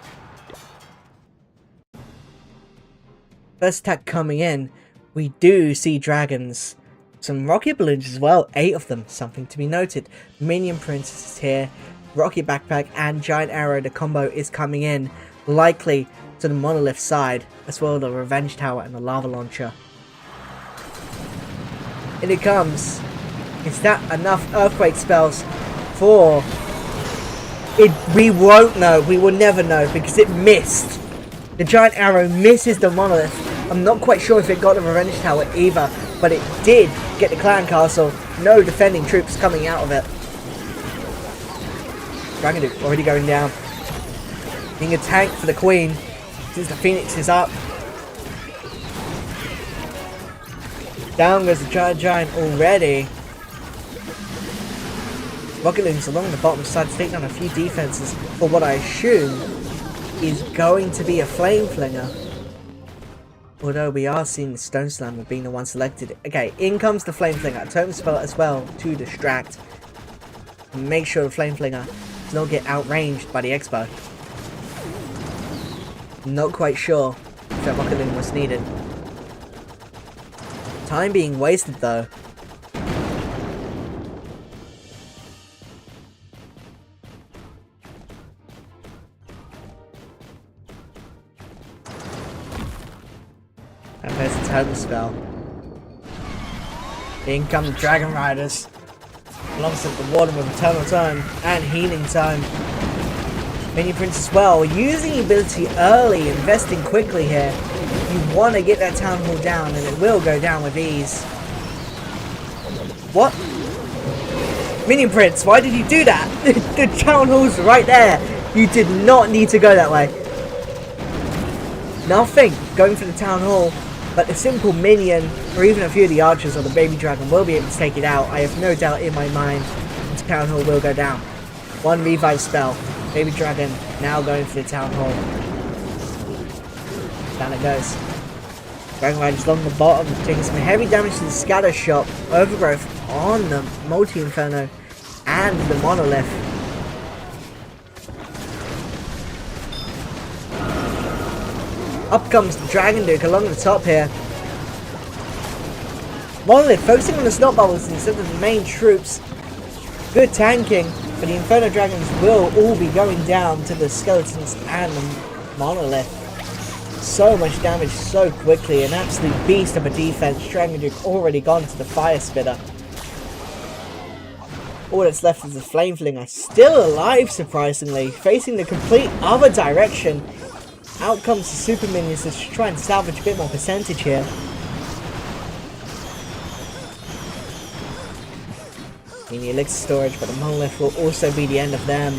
First attack coming in, we do see dragons. Some rocket balloons as well, 8 of them, something to be noted. Minion Princess is here, rocket backpack and giant arrow, the combo is coming in, likely to the monolith side, as well as the revenge tower and the lava launcher. In it comes. Is that enough earthquake spells for it? We won't know, we will never know, because it missed. The giant arrow misses the monolith. I'm not quite sure if it got the revenge tower either, but it did get the clan castle. No defending troops coming out of it. Dragon Duke already going down. Being a tank for the queen since the phoenix is up. Down goes the giant already. Rocket Loons along the bottom side to take down a few defenses for what I assume is going to be a flame flinger. Although we are seeing the Stone Slammer being the one selected. Okay, in comes the Flame Flinger. A totem spell as well to distract. Make sure the Flame Flinger does not get outranged by the Expo. Not quite sure if that Rocket Loon was needed. Time being wasted though. And there's the totem spell. In come the Dragon Riders. Alongside the Warden with Eternal Time and Healing Time. Minion Prince as well, using the ability early, investing quickly here. You want to get that Town Hall down, and it will go down with ease. What? Minion Prince, why did you do that? The Town Hall's right there. You did not need to go that way. Nothing going for the Town Hall, but a simple minion, or even a few of the archers or the baby dragon will be able to take it out. I have no doubt in my mind the Town Hall will go down. One revive spell. Baby dragon now going for the Town Hall. Down it goes. Dragon Riders along the bottom, taking some heavy damage to the scatter shot. Overgrowth on the multi-inferno and the monolith. Up comes the Dragon Duke along the top here. Monolith focusing on the snot bubbles instead of the main troops. Good tanking, but the Inferno Dragons will all be going down to the skeletons and the monolith. So much damage so quickly, an absolute beast of a defense. Dragon Duke already gone to the Fire Spitter. All that's left is the Flame Flinger, still alive surprisingly, facing the complete other direction. Out comes the Super Minions to try and salvage a bit more percentage here. In the elixir storage, but the monolith will also be the end of them.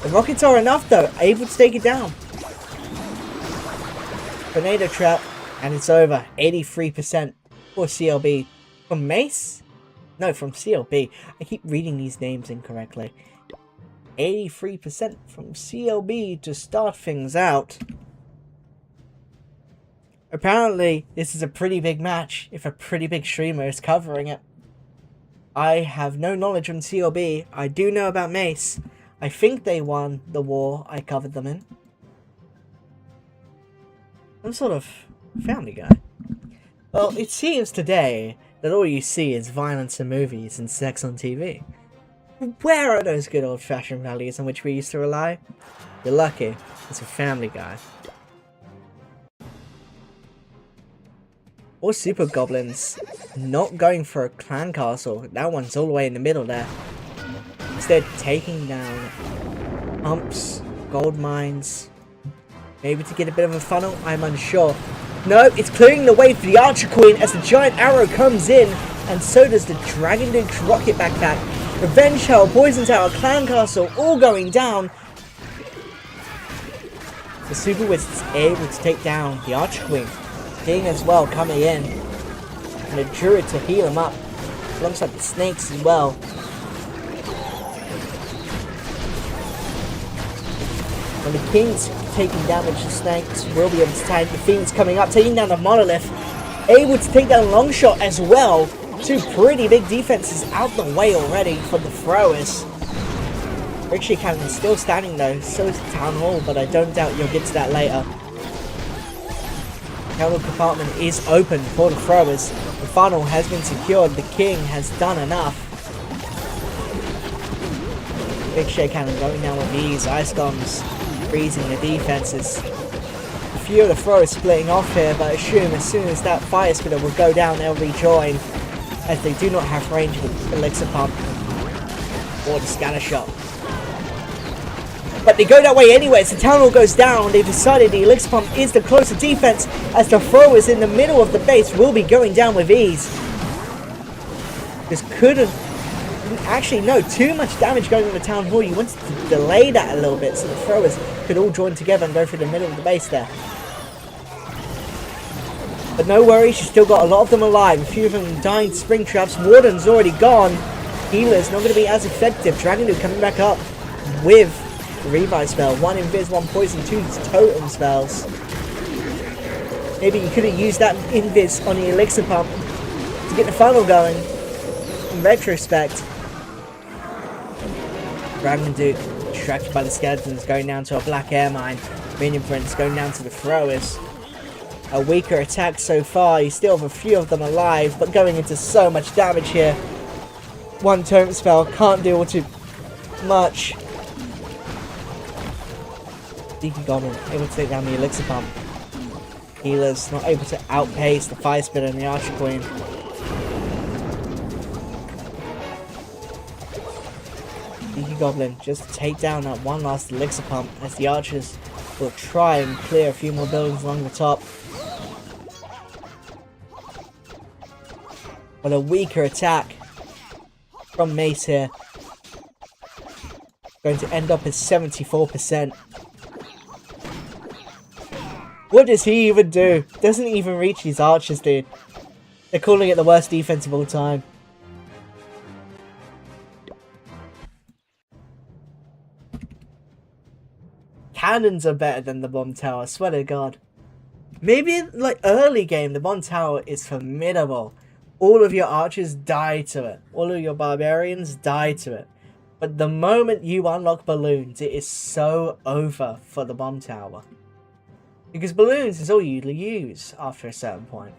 The rockets are enough though, able to take it down. Tornado trap, and it's over. 83% for CLB. From Mace? No, from CLB. I keep reading these names incorrectly. 83% from CLB to start things out. Apparently, this is a pretty big match if a pretty big streamer is covering it. I have no knowledge on CLB. I do know about Mace. I think they won the war I covered them in. I'm sort of family guy. Well, it seems today that all you see is violence in movies and sex on TV. Where are those good old-fashioned values on which we used to rely? You're lucky. It's a family guy. Or super goblins. Not going for a clan castle. That one's all the way in the middle there. Instead, taking down humps, gold mines. Maybe to get a bit of a funnel? I'm unsure. No, it's clearing the way for the Archer Queen as the giant arrow comes in. And so does the Dragon Duke's rocket backpack. Revenge Hell, Poison Tower, Clan Castle, all going down. The Super Wizard is able to take down the Archer Queen. King as well coming in. And the Druid to heal him up. Alongside the snakes as well. When the King's taking damage, the snakes will be able to tank. The Phoenix coming up, taking down the Monolith. Able to take down Longshot as well. Two pretty big defenses out the way already for the throwers. Ricochet Cannon still standing though, so is the Town Hall, but I don't doubt you'll get to that later. Terminal compartment is open for the throwers. The funnel has been secured. The king has done enough. Big shake cannon going down with ease. Ice bombs freezing the defenses. A few of the throwers splitting off here, but I assume as soon as that fire spitter will go down, they'll rejoin, as they do not have range of the elixir pump or the scatter shot. But they go that way anyway. As the town hall goes down, they've decided the elixir pump is the closer defense, as the throwers in the middle of the base will be going down with ease. This couldn't actually, no, too much damage going on the town hall. You wanted to delay that a little bit so the throwers could all join together and go through the middle of the base there. But no worries, you still got a lot of them alive. A few of them dying to spring traps. Warden's already gone. Healer's not going to be as effective. Dragon Dude coming back up with the revive spell. 1 invis, 1 poison, 2 totem spells. Maybe you could have used that invis on the elixir pump to get the funnel going. In retrospect, Dragon Duke distracted by the skeletons, going down to a black air mine. Minion Prince going down to the throwers. A weaker attack so far. You still have a few of them alive, but going into so much damage here. 1 totem spell can't deal with too much. Deacon Goblin able to take down the elixir pump. Healers not able to outpace the fire spitter and the Archer Queen. Deacon Goblin just to take down that one last elixir pump, as the archers will try and clear a few more buildings along the top. But a weaker attack from Mace here. Going to end up at 74%. What does he even do? Doesn't even reach these archers, dude. They're calling it the worst defense of all time. Cannons are better than the bomb tower, I swear to God. Maybe like early game, the bomb tower is formidable. All of your archers die to it. All of your barbarians die to it. But the moment you unlock balloons, it is so over for the bomb tower. Because balloons is all you use after a certain point.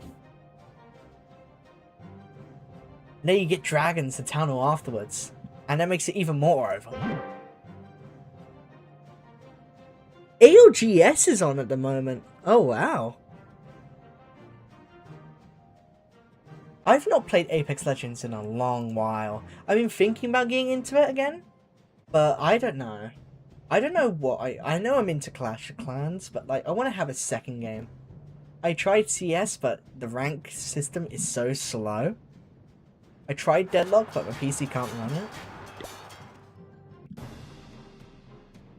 And then you get dragons to town hall afterwards. And that makes it even more over. ALGS is on at the moment. Oh wow. I've not played Apex Legends in a long while. I've been thinking about getting into it again. But I don't know. I don't know what I know I'm into Clash of Clans, but like I want to have a second game. I tried CS, but the rank system is so slow. I tried Deadlock, but my PC can't run it.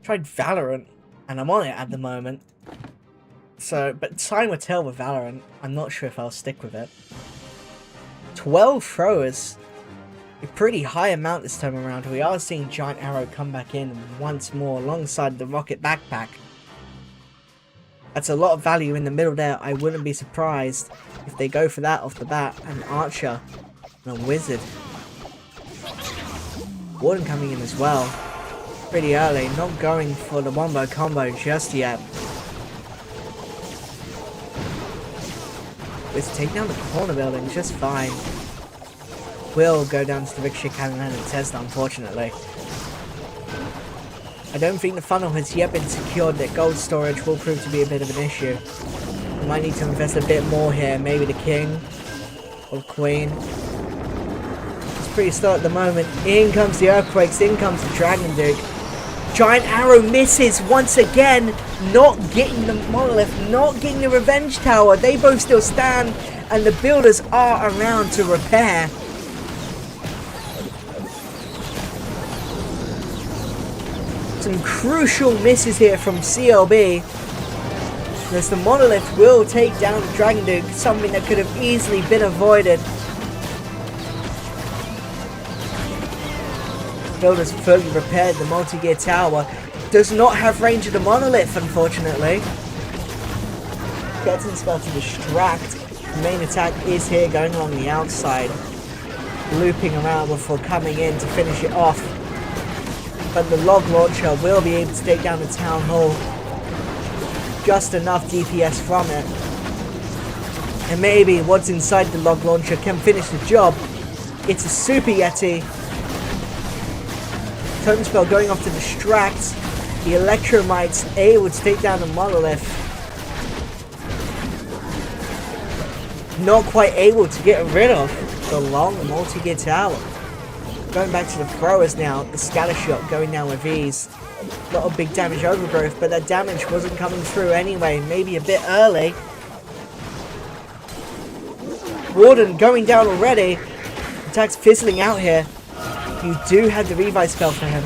Tried Valorant, and I'm on it at the moment. So, but time will tell with Valorant. I'm not sure if I'll stick with it. 12 throwers. A pretty high amount this time around. We are seeing Giant Arrow come back in once more alongside the Rocket Backpack. That's a lot of value in the middle there. I wouldn't be surprised if they go for that off the bat. An Archer and a Wizard. Warden coming in as well. Pretty early. Not going for the wombo combo just yet. Let's take down the corner building just fine. Will go down to the Ricochet Cannon and Tesla, unfortunately. I don't think the funnel has yet been secured. That gold storage will prove to be a bit of an issue. We might need to invest a bit more here. Maybe the King or Queen. It's pretty slow at the moment. In comes the Earthquakes. In comes the Dragon Duke. Giant Arrow misses once again. Not getting the Monolith. Not getting the Revenge Tower. They both still stand. And the builders are around to repair. Some crucial misses here from CLB. As the Monolith will take down the Dragon Duke, something that could have easily been avoided. Builders fully repaired the multi-gear tower. Does not have range of the Monolith, unfortunately. Gets in spell to distract. The main attack is here, going along the outside. Looping around before coming in to finish it off. But the log launcher will be able to take down the town hall. Just enough DPS from it. And maybe what's inside the log launcher can finish the job. It's a Super Yeti. Totem Spell going off to distract. The Electromite's able to take down the Monolith. Not quite able to get rid of the long multi-gear tower. Going back to the throwers now. The Scatter Shot going down with ease. A lot of big damage overgrowth, but that damage wasn't coming through anyway. Maybe a bit early. Warden going down already. Attack's fizzling out here. You do have the revive spell for him.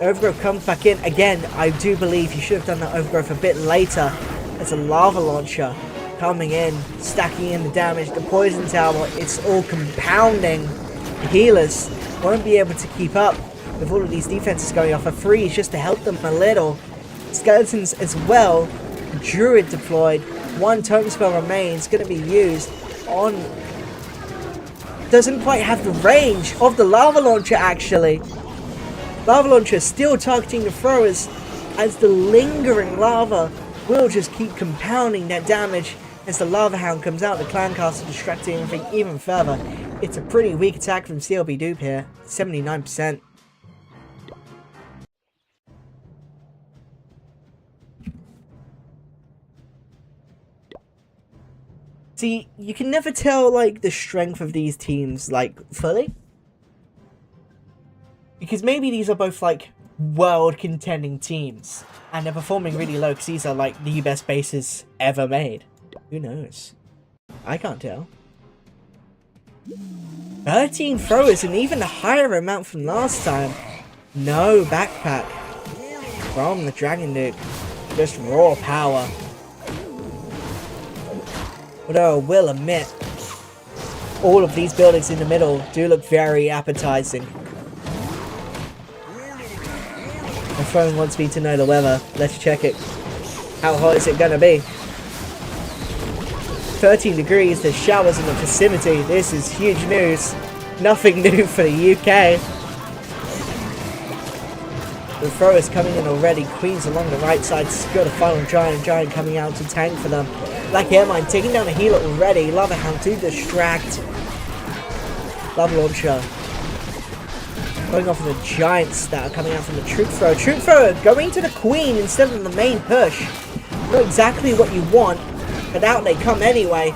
Overgrowth comes back in. Again, I do believe you should have done that Overgrowth a bit later. There's a lava launcher coming in, stacking in the damage. The poison tower, it's all compounding. The healers won't be able to keep up with all of these defenses going off. A freeze just to help them a little. Skeletons as well. Druid deployed. One totem spell remains, going to be used on... Doesn't quite have the range of the lava launcher actually. Lava launcher still targeting the throwers as the lingering lava will just keep compounding that damage as the lava hound comes out. The clan caster distracting everything even further. It's a pretty weak attack from CLB Dupe here. 79%. See, you can never tell, like, the strength of these teams, like, fully. Because maybe these are both, like, world contending teams. And they're performing really low because these are, like, the best bases ever made. Who knows? I can't tell. 13 throwers, and even a higher amount from last time. No backpack from the Dragon Duke. Just raw power. Although I will admit, all of these buildings in the middle do look very appetizing. My phone wants me to know the weather. Let's check it. How hot is it gonna be? 13 degrees, there's showers in the vicinity. This is huge news. Nothing new for the UK. The throwers coming in already. Queens along the right side. Secure the final giant. Giant coming out to tank for them. Black Airmine taking down a healer already. Lava Hound to distract. Lava Launcher going off of the giants that are coming out from the Troop Thrower. Troop Thrower going to the Queen instead of the main push. Not exactly what you want, but out they come anyway.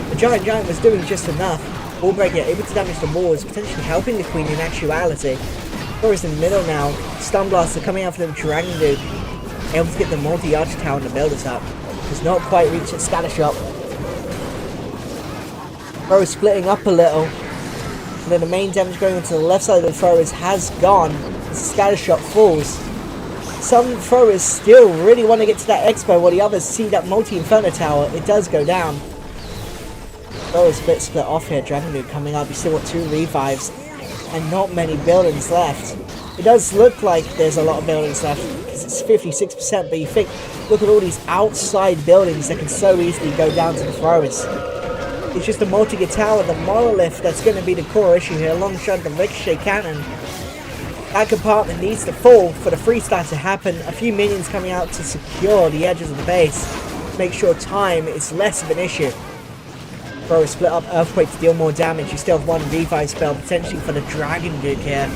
The Giant was doing just enough. Wall Breaker able to damage the walls, potentially helping the Queen in actuality. Thrower's in the middle now. Stun Blaster coming out from the Dragon Dude. Able to get the multi-arch tower and the builders up. Does not quite reach its scatter shot. Thrower splitting up a little. And then the main damage going onto the left side of the throwers has gone. The scatter shot falls. Some throwers still really want to get to that expo while the others see that multi-inferno tower. It does go down. Throwers split off here. Dragon Dude coming up. You still got 2 revives. And not many buildings left. It does look like there's a lot of buildings left. Because it's 56%. But you think, look at all these outside buildings that can so easily go down to the throwers. It's just the multi-gear tower, the monolith, that's going to be the core issue here, alongside the ricochet cannon. That compartment needs to fall for the freestyle to happen. A few minions coming out to secure the edges of the base. Make sure time is less of an issue. Throw a split up Earthquake to deal more damage. You still have 1 revive spell, potentially for the Dragon Duke here.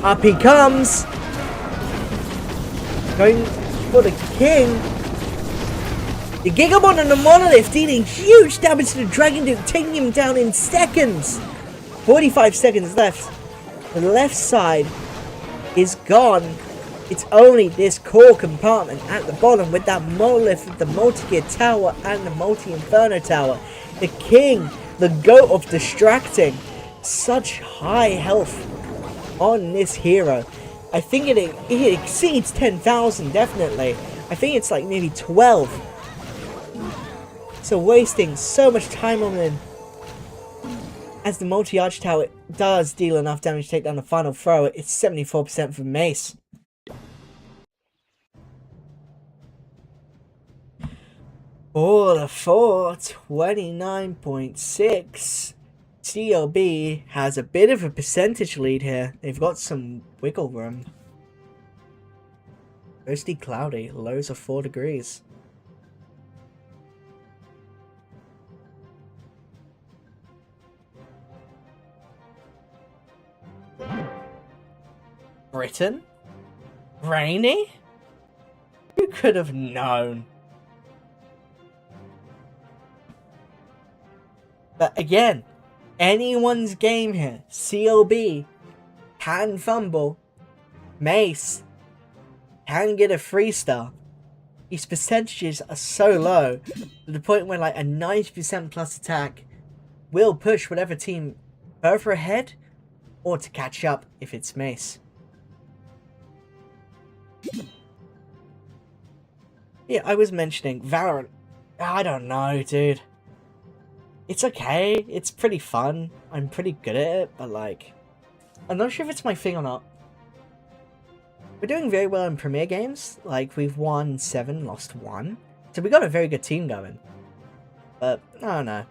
Up he comes! Going for the King. The Gigamon and the Monolith dealing huge damage to the Dragon Duke, taking him down in seconds. 45 seconds left. The left side is gone. It's only this core compartment at the bottom with that Monolith, with the multi-gear tower and the multi-inferno tower. The King, the goat of distracting. Such high health on this hero. I think it exceeds 10,000, definitely. I think it's like maybe 12. So wasting so much time on him. As the multi-arch tower does deal enough damage to take down the final thrower, it's 74% for Mace. For the 29.6. CLB has a bit of a percentage lead here. They've got some wiggle room. Mostly cloudy, lows of 4 degrees. Britain? Rainy? Who could have known? But again, anyone's game here. CLB can fumble. Mace can get a 3-star. These percentages are so low to the point where like a 90% plus attack will push whatever team further ahead or to catch up if it's Mace. Yeah, I was mentioning Valorant. I don't know, dude. It's okay. It's pretty fun. I'm pretty good at it, but like, I'm not sure if it's my thing or not. We're doing very well in Premier games. Like, we've won 7, lost 1. So we got a very good team going. But, I don't know.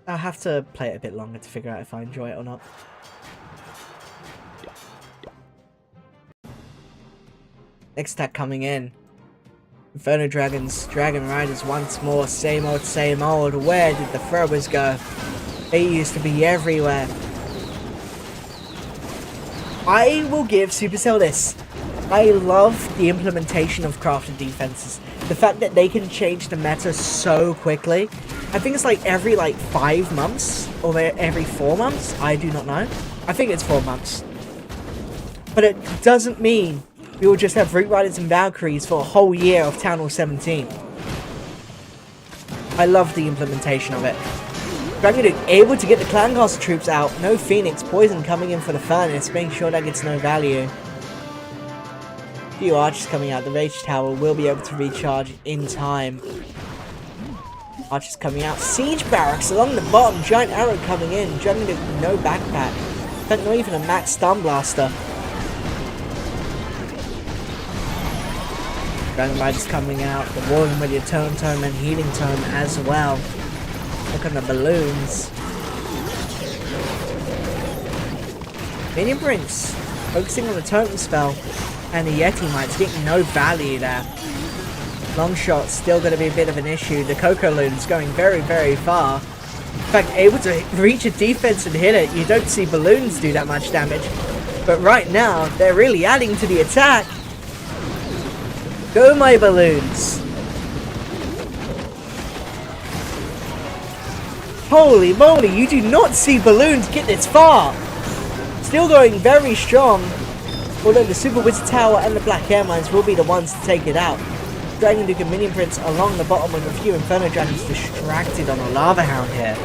I'll have to play it a bit longer to figure out if I enjoy it or not. Next attack coming in. Inferno Dragons, Dragon Riders once more. Same old, same old. Where did the throwers go? They used to be everywhere. I will give Supercell this. I love the implementation of crafted defenses. The fact that they can change the meta so quickly. I think it's like every 5 months or every 4 months. I do not know. I think it's 4 months. But it doesn't mean we will just have Root Riders and Valkyries for a whole year of Town Hall 17. I love the implementation of it. Dragon able to get the Clan Castle troops out. No Phoenix. Poison coming in for the Furnace, making sure that gets no value. Few archers coming out. The Rage Tower will be able to recharge in time. Archers coming out. Siege Barracks along the bottom. Giant Arrow coming in. Dragon no backpack. In fact, not even a max Stun Blaster. Dragon Riders coming out. The Warring with your Tome and Healing Tome as well. Look at the balloons. Minion Prince focusing on the Totem spell. And the Yeti Mites getting no value there. Long shot still going to be a bit of an issue. The Coco Loon's going very, very far. In fact, able to reach a defense and hit it. You don't see balloons do that much damage. But right now, they're really adding to the attack. Go, my balloons. Holy moly, you do not see balloons get this far. Still going very strong. Although the Super Wizard Tower and the Black Air Mines will be the ones to take it out. Dragon Duke and Minion Prince along the bottom with a few Inferno Dragons distracted on a Lava Hound here.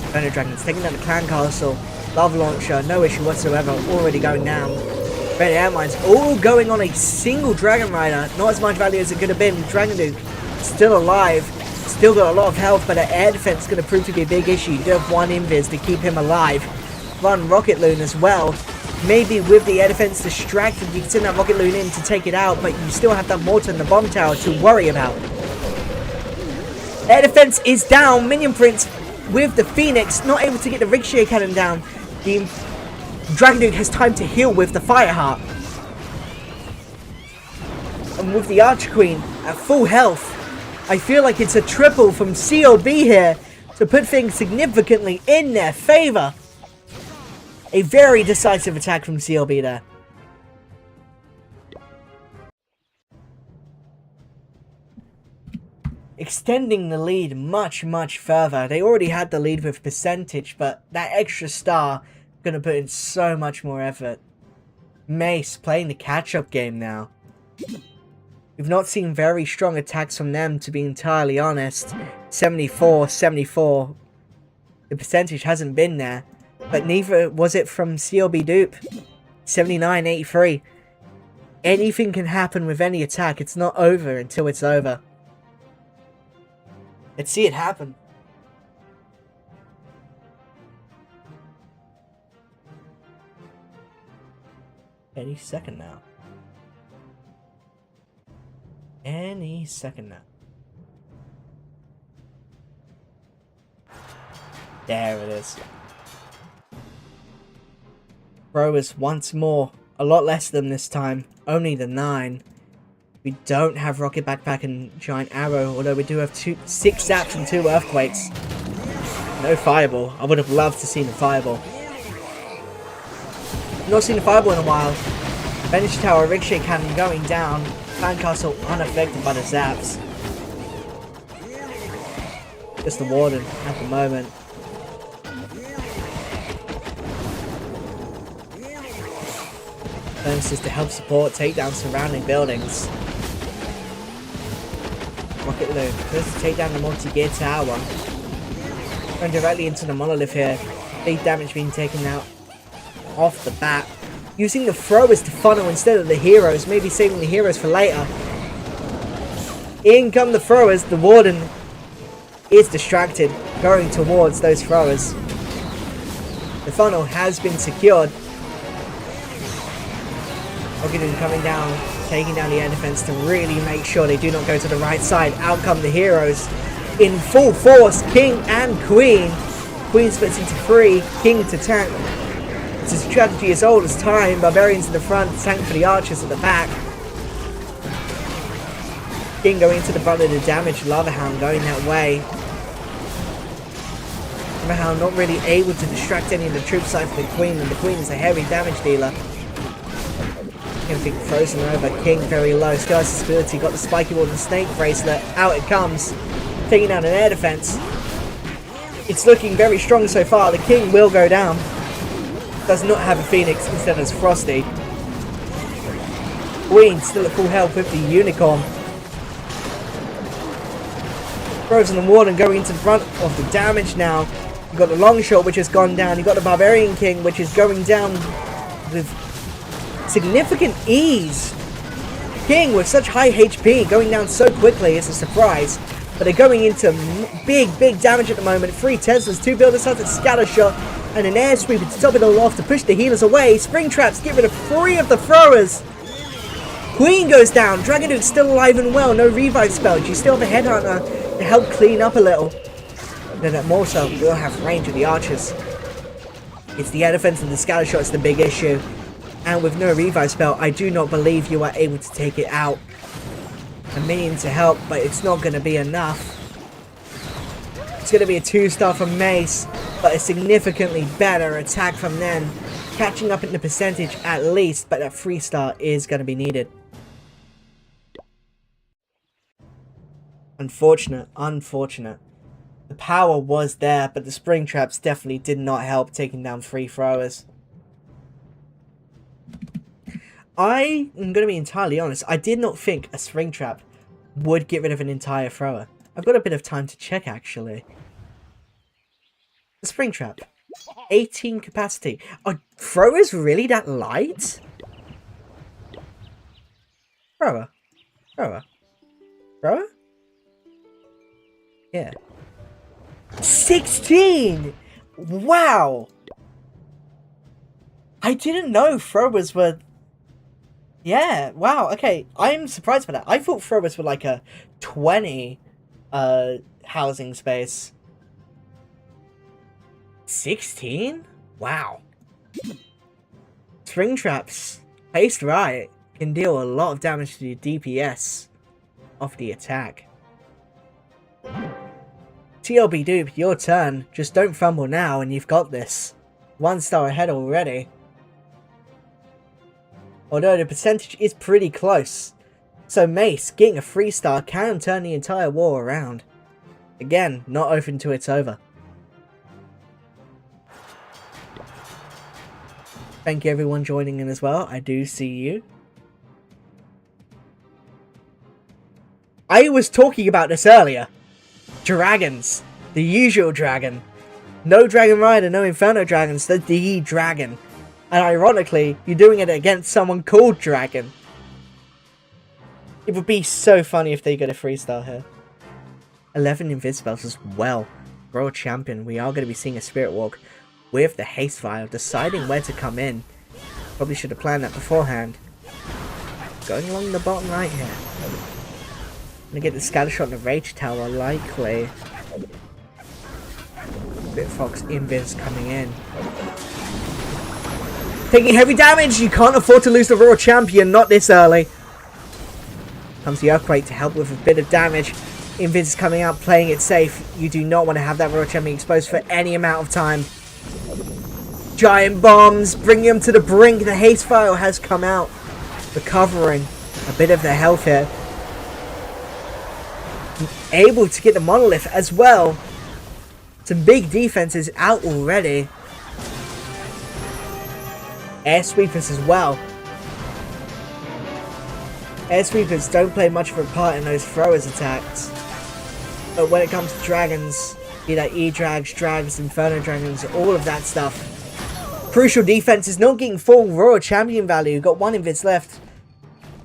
Inferno Dragons taking down the Clan Castle. Lava Launcher, no issue whatsoever, already going down. Red Air Mines all going on a single Dragon Rider. Not as much value as it could have been. Dragon Duke still alive. Still got a lot of health, but the air defense is going to prove to be a big issue. You do have one invis to keep him alive. Run Rocket Loon as well. Maybe with the air defense distracted, you can send that Rocket Loon in to take it out, but you still have that mortar and the bomb tower to worry about. Air defense is down. Minion Prince with the Phoenix, not able to get the Ricochet Cannon down. The Dragon Duke has time to heal with the Fireheart. And with the Archer Queen at full health, I feel like it's a triple from CLB here to put things significantly in their favor. A very decisive attack from CLB there. Extending the lead much, much further. They already had the lead with percentage, but that extra star going to put in so much more effort. Mace playing the catch-up game now. We've not seen very strong attacks from them, to be entirely honest. 74, 74. The percentage hasn't been there. But neither was it from CLB Dupe. 79, 83. Anything can happen with any attack. It's not over until it's over. Let's see it happen. Any second now. Any second now. There it is. Throwers once more A lot less than this time. Only the 9. We don't have Rocket Backpack and Giant Arrow, although we do have 6 Zaps and 2 Earthquakes. No Fireball. I would have loved to see the Fireball. Not seen the Fireball in a while. Bench Tower, Ricochet Cannon going down. Fan Castle unaffected by the Zaps. Just the Warden at the moment. Bonuses to help support, take down surrounding buildings. Rocket Loop, first to take down the multi-gear tower. Going directly into the monolith here. Big damage being taken out off the bat. Using the throwers to funnel instead of the heroes, maybe saving the heroes for later. In come the throwers, the Warden is distracted, going towards those throwers. The funnel has been secured. Rocket coming down, taking down the air defense to really make sure they do not go to the right side. Out come the heroes in full force, King and Queen. Queen splits into 3, King to tank. It's a strategy as old as time. Barbarians in the front, tank for the archers at the back. King going into the brunt of the damage, Lava Hound going that way. Lava Hound not really able to distract any of the troops side for the Queen, and the Queen is a heavy damage dealer. Everything frozen over, King very low. Sky's ability got the spiky wall and snake bracelet. Out it comes, taking out an air defense. It's looking very strong so far. The King will go down. Does not have a Phoenix, instead has Frosty. Queen still at full health with the Unicorn. Frozen and Warden going into the front of the damage now. You've got the long shot which has gone down. You've got the Barbarian King which is going down with significant ease. King with such high HP going down so quickly is a surprise. But they're going into big damage at the moment. 3 Teslas, 2 Builder Suns, a Scatter Shot, and an Air Sweeper to top it all off to push the healers away. Spring Traps get rid of 3 of the throwers. Queen goes down. Dragon Duke's still alive and well. No revive spells. You still have a Headhunter to help clean up a little. Then at Morso will have range of the archers. It's the air defense and the Scatter Shot is the big issue. And with no revive spell, I do not believe you are able to take it out. I'm meaning to help, but it's not going to be enough. It's going to be a 2-star from Mace, but a significantly better attack from them. Catching up in the percentage at least, but that 3-star is going to be needed. Unfortunate. The power was there, but the Spring Traps definitely did not help taking down 3 throwers. I am going to be entirely honest, I did not think a Spring Trap would get rid of an entire thrower. I've got a bit of time to check actually. The Spring Trap, 18 capacity. Are throwers really that light? Thrower? Yeah. 16! Wow! I didn't know throwers were... Yeah, wow, okay. I'm surprised by that. I thought throwers were like a 20 housing space. 16? Wow. Spring Traps, placed right, can deal a lot of damage to the DPS of the attack. CLB Dupe, your turn. Just don't fumble now and you've got this. 1-star ahead already. Although the percentage is pretty close. So Mace, getting a 3-star, can turn the entire war around. Again, not open to it's over. Thank you everyone joining in as well. I do see you. I was talking about this earlier. Dragons. The usual dragon. No Dragon Rider, no Inferno Dragons. The dragon. And ironically, you're doing it against someone called Dragon. It would be so funny if they get a 3-star here. 11 Invisibles as well. World Champion. We are going to be seeing a Spirit Walk with the Haste Vial. Deciding where to come in. Probably should have planned that beforehand. Going along the bottom right here. Gonna get the Scatter Shot and the Rage Tower, likely. Bit Fox Invis coming in. Taking heavy damage. You can't afford to lose the Royal Champion. Not this early. Comes the Earthquake to help with a bit of damage. Invis is coming out, playing it safe. You do not want to have that Royal Champion exposed for any amount of time. Giant bombs, bringing him to the brink. The haste file has come out, recovering a bit of the health here. Able to get the monolith as well. Some big defenses out already. Air sweepers as well. Air sweepers don't play much of a part in those throwers attacks. But when it comes to dragons, be that E-Drags, Drags, Inferno Dragons, all of that stuff. Crucial defense is not getting full Royal Champion value. Got one Invis left.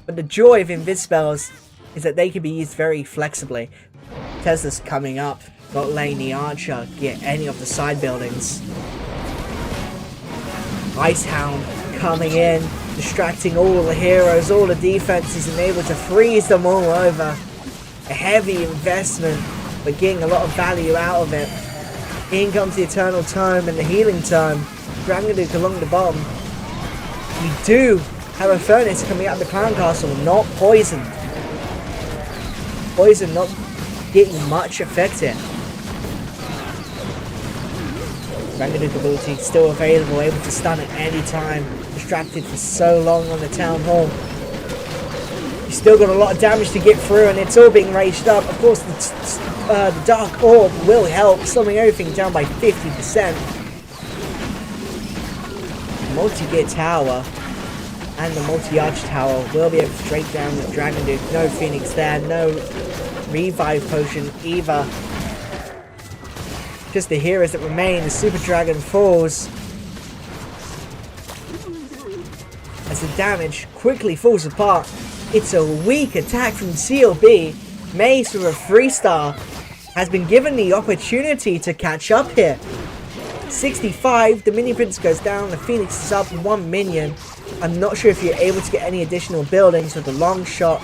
But the joy of Invis spells is that they can be used very flexibly. Tesla's coming up. Got Lane the Archer. Get any of the side buildings. Icehound coming in. Distracting all the heroes, all the defenses, and able to freeze them all over. A heavy investment, but getting a lot of value out of it. In comes the Eternal Tome and the Healing Tome. Dragon Duke along the bottom. You do have a Furnace coming out of the Clown Castle, not poisoned. Poison not getting much effect here. Dragon Duke ability still available, able to stun at any time. Distracted for so long on the Town Hall. You still got a lot of damage to get through, and it's all being raged up. Of course, the Dark Orb will help, slowing everything down by 50%. Multi-gear tower and the multi-arch tower will be able to break down the Dragon Duke. No Phoenix there, no revive potion either. Just the heroes that remain. The Super Dragon falls as the damage quickly falls apart. It's a weak attack from CLB. Mace with a 3-star has been given the opportunity to catch up here. 65, the Mini Prince goes down, the Phoenix is up 1 minion. I'm not sure if you're able to get any additional buildings with the long shot.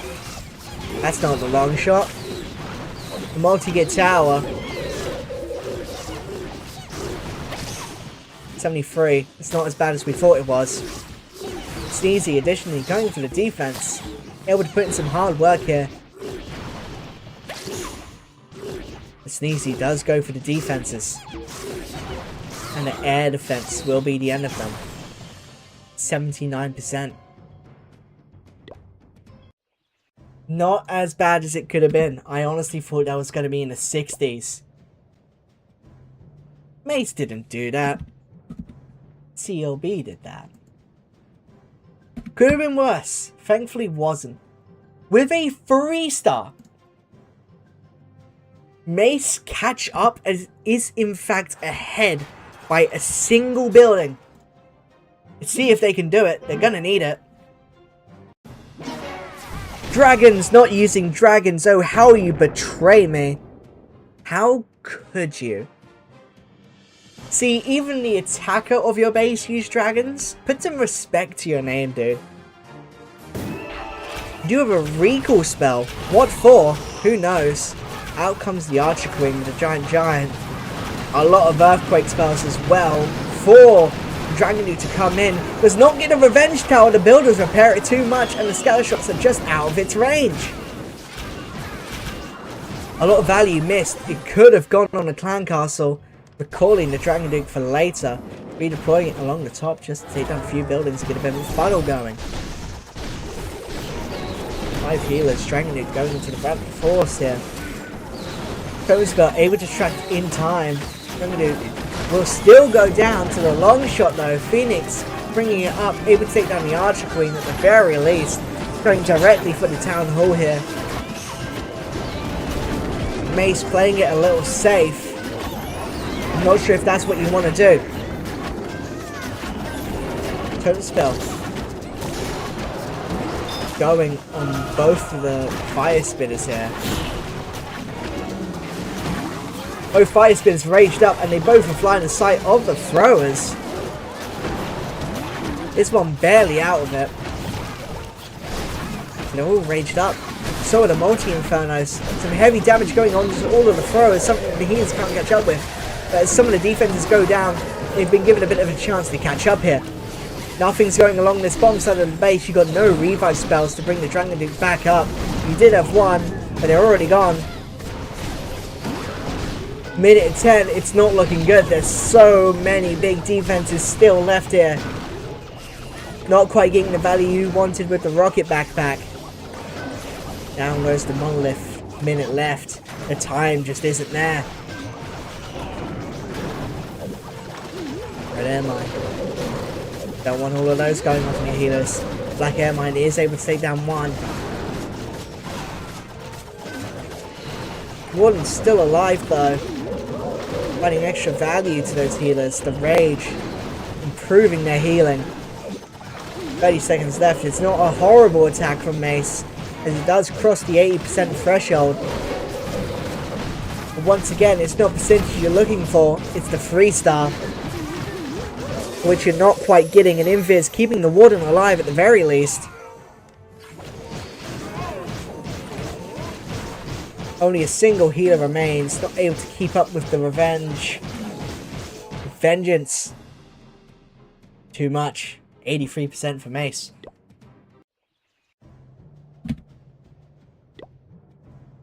That's not the long shot. The multi-gear tower. 73, it's not as bad as we thought it was. Sneezy additionally going for the defense. Able to put in some hard work here. The Sneezy does go for the defenses. And the air defense will be the end of them. 79%. Not as bad as it could have been. I honestly thought that was going to be in the 60s. Mace didn't do that. CLB did that. Could have been worse. Thankfully wasn't. With a 3-star, Mace catch up as is in fact ahead by a single building. Let's see if they can do it. They're gonna need it. Dragons, not using dragons. Oh, how you betray me. How could you? See, even the attacker of your base use dragons. Put some respect to your name, dude. You have a recall spell. What for? Who knows? Out comes the Archer Queen with a giant. A lot of earthquake spells as well. For Dragon Duke to come in. Does not get a revenge tower. The builders repair it too much, and the scatter shots are just out of its range. A lot of value missed. It could have gone on a clan castle. Recalling the Dragon Duke for later. Redeploying it along the top just to take down a few buildings to get a bit of a funnel going. 5 healers. Dragon Duke going into the battle force here. Koska able to track in time. Dragon Duke will still go down to the long shot though. Phoenix bringing it up. Able to take down the Archer Queen at the very least. Going directly for the Town Hall here. Mace playing it a little safe. I'm not sure if that's what you want to do. Total spell. Going on both of the fire spitters here. Both fire spitters raged up and they both are flying in sight of the throwers. This one barely out of it. They're all raged up. So are the multi-infernos. Some heavy damage going on to all of the throwers. Something the healers can't catch up with. But as some of the defenses go down, they've been given a bit of a chance to catch up here. Nothing's going along this bottom side of the base. You got no revive spells to bring the Dragon Duke back up. You did have one, but they're already gone. Minute 10, it's not looking good. There's so many big defenses still left here. Not quite getting the value you wanted with the rocket backpack. Down goes the monolith. Minute left. The time just isn't there. Red air mine. Don't want all of those going off on your healers. Black air mine is able to take down one. Warden's still alive though. Adding extra value to those healers. The rage. Improving their healing. 30 seconds left. It's not a horrible attack from Mace, as it does cross the 80% threshold. But once again, it's not percentage you're looking for, it's the 3-star, which you're not quite getting, and Invis keeping the Warden alive at the very least. Only a single healer remains, not able to keep up with the revenge. Vengeance. Too much. 83% for Mace.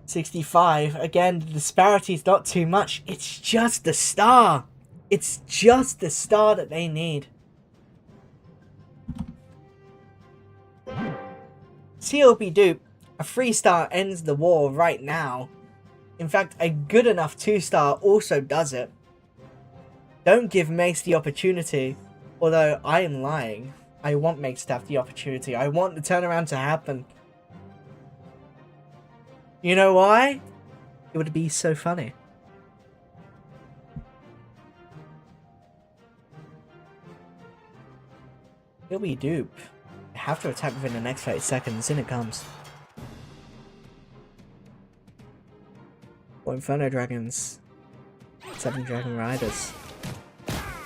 65. Again, the disparity is not too much. It's just the star. It's just the star that they need. CLB dupe. A 3-star ends the war right now. In fact, a good enough 2-star also does it. Don't give Mace the opportunity. Although, I am lying. I want Mace to have the opportunity. I want the turnaround to happen. You know why? It would be so funny. It'll be dupe. I have to attack within the next 30 seconds. In it comes. 4 Inferno Dragons. 7 Dragon Riders.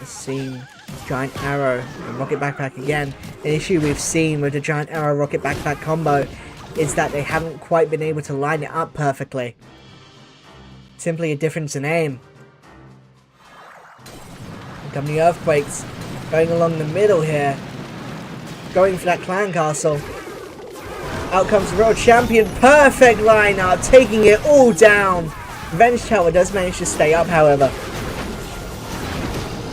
The scene. Giant Arrow and Rocket Backpack again. An issue we've seen with the Giant Arrow Rocket Backpack combo is that they haven't quite been able to line it up perfectly. Simply a difference in aim. Here come the Earthquakes. Going along the middle here. Going for that Clan Castle. Out comes the World Champion. Perfect lineup. Taking it all down. Revenge Tower does manage to stay up, however.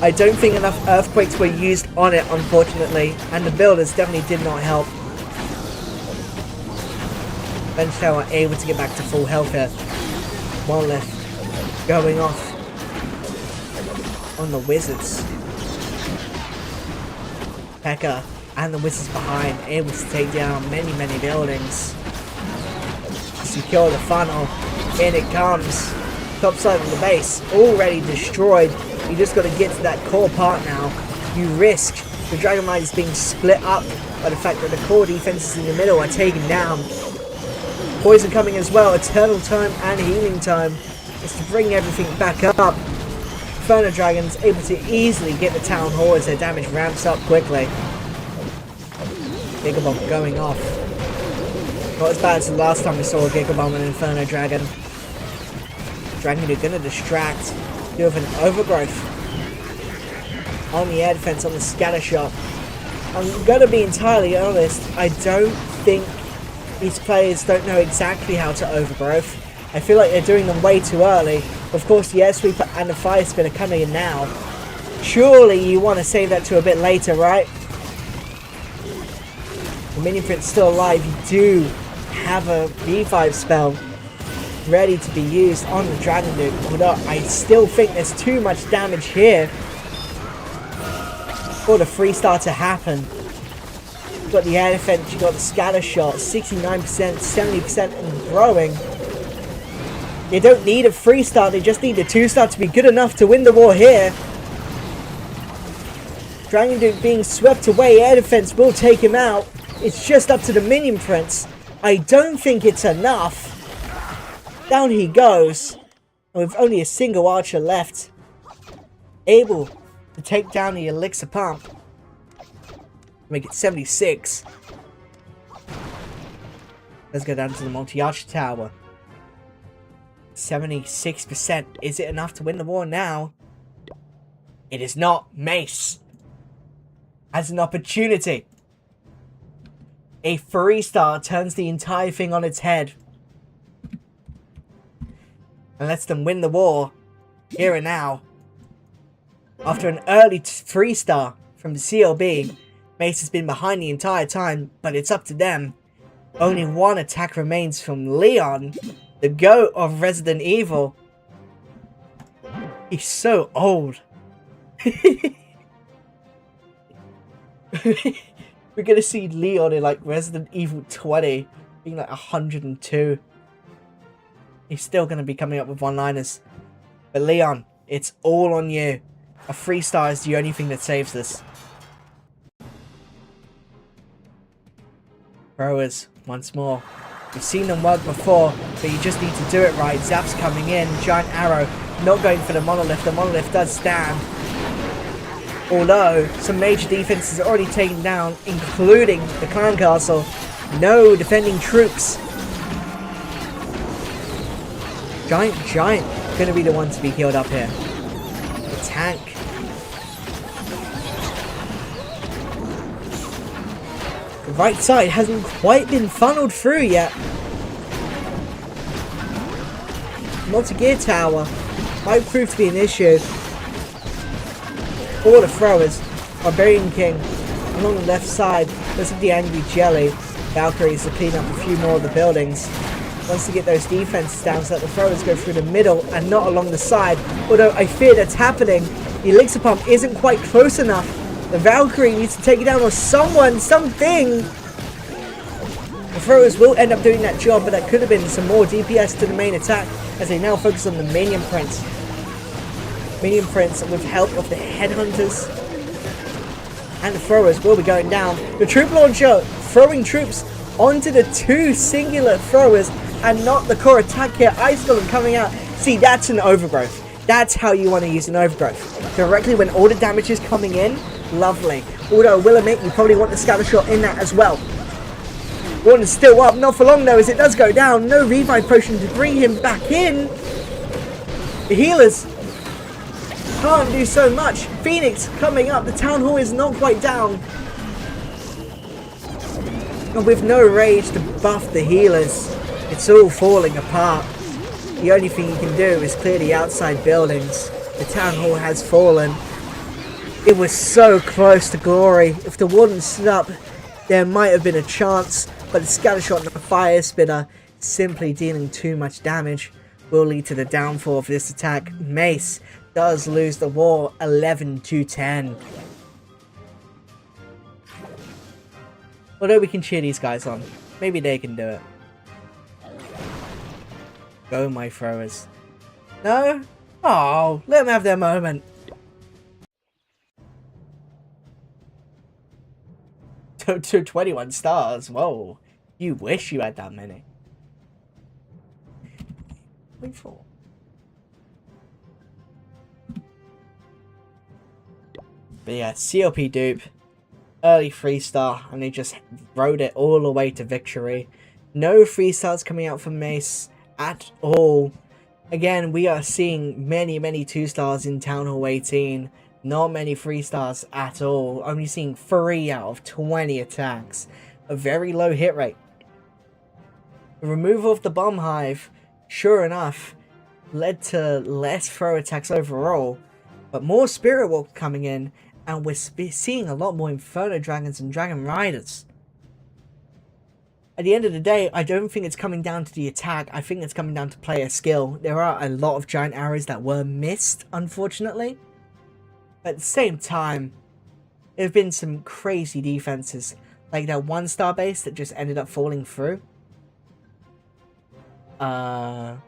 I don't think enough Earthquakes were used on it, unfortunately. And the builders definitely did not help. Revenge Tower able to get back to full health here. Monolith going off on the Wizards. P.E.K.K.A. and the Wizards behind, able to take down many buildings. Secure the funnel. In it comes. Top side of the base, already destroyed. You just got to get to that core part now. You risk the Dragon Riders being split up by the fact that the core defenses in the middle are taken down. Poison coming as well. Eternal Time and Healing Time is to bring everything back up. Inferno Dragons able to easily get the Town Hall as their damage ramps up quickly. Gigabomb going off. Not as bad as the last time we saw a Gigabomb and Inferno Dragon. Dragon are going to distract. You have an Overgrowth on the air defense on the scatter shot. I'm going to be entirely honest, I don't think these players don't know exactly how to Overgrowth. I feel like they're doing them way too early. Of course, the Air Sweeper and the Fire Spin are coming in now. Surely you want to save that to a bit later, right? The Minion Print's still alive. You do have a V5 spell ready to be used on the Dragon Duke. Although I still think there's too much damage here for the 3-star to happen. You've got the air defense, you've got the scatter shot, 69%, 70% and growing. You don't need a 3-star, they just need a 2-star to be good enough to win the war here. Dragon Duke being swept away, air defense will take him out. It's just up to the Minion Prince. I don't think it's enough. Down he goes, and with only a single archer left, able to take down the elixir pump, make it 76. Let's go down to the multi-archer tower. 76%. Is it enough to win the war now? It is not. Mace has an opportunity. A 3-star turns the entire thing on its head and lets them win the war here and now. After an early 3-star from the CLB, Mace has been behind the entire time, but it's up to them. Only one attack remains from Leon, the GOAT of Resident Evil. He's so old. We're gonna see Leon in like Resident Evil 20 being like 102. He's still gonna be coming up with one-liners. But Leon, it's all on you. A 3-star is the only thing that saves this. Throwers, once more. We've seen them work before, but you just need to do it right. Zap's coming in, giant arrow, not going for the monolith. The monolith does stand. Although, some major defenses are already taken down, including the clan castle. No defending troops. Giant, gonna be the one to be healed up here. The tank. The right side hasn't quite been funneled through yet. Multi-gear tower might prove to be an issue. All the throwers, Barbarian King, along the left side, there's the Angry Jelly, Valkyries to clean up a few more of the buildings. Wants to get those defenses down so that the throwers go through the middle and not along the side. Although I fear that's happening. The elixir pump isn't quite close enough. The Valkyrie needs to take it down, or someone, something. The throwers will end up doing that job, but that could have been some more DPS to the main attack as they now focus on the Minion Prince. Minion Prince with help of the Headhunters. And the throwers will be going down. The troop launcher throwing troops onto the 2 singular throwers and not the core attack here. Ice Golem coming out. See, that's an overgrowth. That's how you want to use an overgrowth. Directly when all the damage is coming in. Lovely. Although I will admit you probably want the scatter shot in that as well. One is still up. Not for long though as it does go down. No revive potion to bring him back in. The healers can't do so much. Phoenix coming up. The town hall is not quite down. And with no rage to buff the healers, it's all falling apart. The only thing you can do is clear the outside buildings. The town hall has fallen. It was so close to glory. If the warden stood up, there might have been a chance, but the scattershot and the fire spitter simply dealing too much damage will lead to the downfall of this attack. Mace does lose the war 11-10. Although we can cheer these guys on. Maybe they can do it. Go, my throwers. No? Oh, let them have their moment. To 21 stars. Whoa. You wish you had that many. 24. But yeah, CLP dupe. Early 3-star, and they just rode it all the way to victory. No 3-stars coming out from Mace at all. Again, we are seeing many 2-stars in Town Hall 18. Not many 3-stars at all. Only seeing 3 out of 20 attacks. A very low hit rate. The removal of the bomb hive, sure enough, led to less throw attacks overall. But more Spirit Walk coming in. And we're seeing a lot more Inferno Dragons and Dragon Riders. At the end of the day, I don't think it's coming down to the attack. I think it's coming down to player skill. There are a lot of giant arrows that were missed, unfortunately. But at the same time, there have been some crazy defenses. Like that 1-star base that just ended up falling through. Those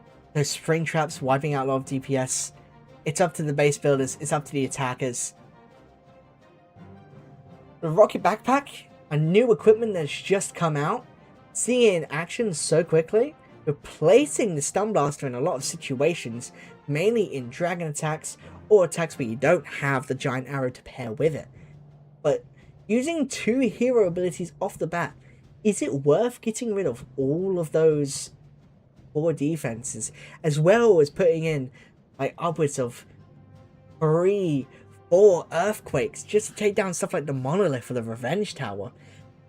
spring traps wiping out a lot of DPS. It's up to the base builders. It's up to the attackers. The rocket backpack, a new equipment that's just come out, seeing it in action so quickly, replacing the stun blaster in a lot of situations, mainly in dragon attacks or attacks where you don't have the giant arrow to pair with it. But using 2 hero abilities off the bat, is it worth getting rid of all of those 4 defenses, as well as putting in like upwards of 3, or earthquakes just to take down stuff like the monolith or the revenge tower.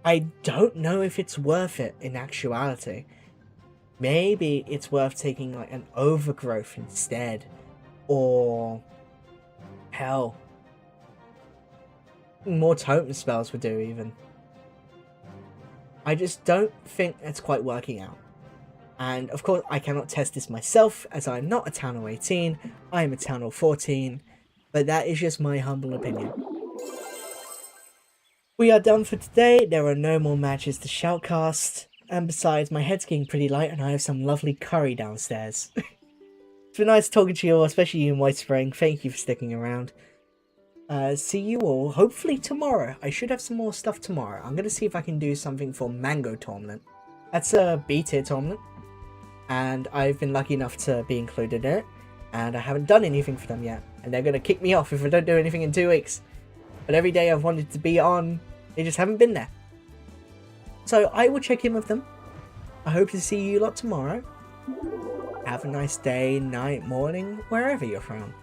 I don't know if it's worth it in actuality. Maybe it's worth taking like an overgrowth instead, or hell, more totem spells would do even. I just don't think it's quite working out. And of course I cannot test this myself as I'm not a Town Hall 18, I am a Town Hall 14, but that is just my humble opinion. We are done for today, there are no more matches to shoutcast, and besides my head's getting pretty light and I have some lovely curry downstairs. It's been nice talking to you all, especially you in White Spring, thank you for sticking around. See you all hopefully tomorrow. I should have some more stuff tomorrow. I'm going to see if I can do something for Mango Tournament. That's a B tier tournament, and I've been lucky enough to be included in it, and I haven't done anything for them yet, and they're going to kick me off if I don't do anything in 2 weeks. But every day I've wanted to be on, they just haven't been there. So I will check in with them. I hope to see you lot tomorrow. Have a nice day, night, morning, wherever you're from.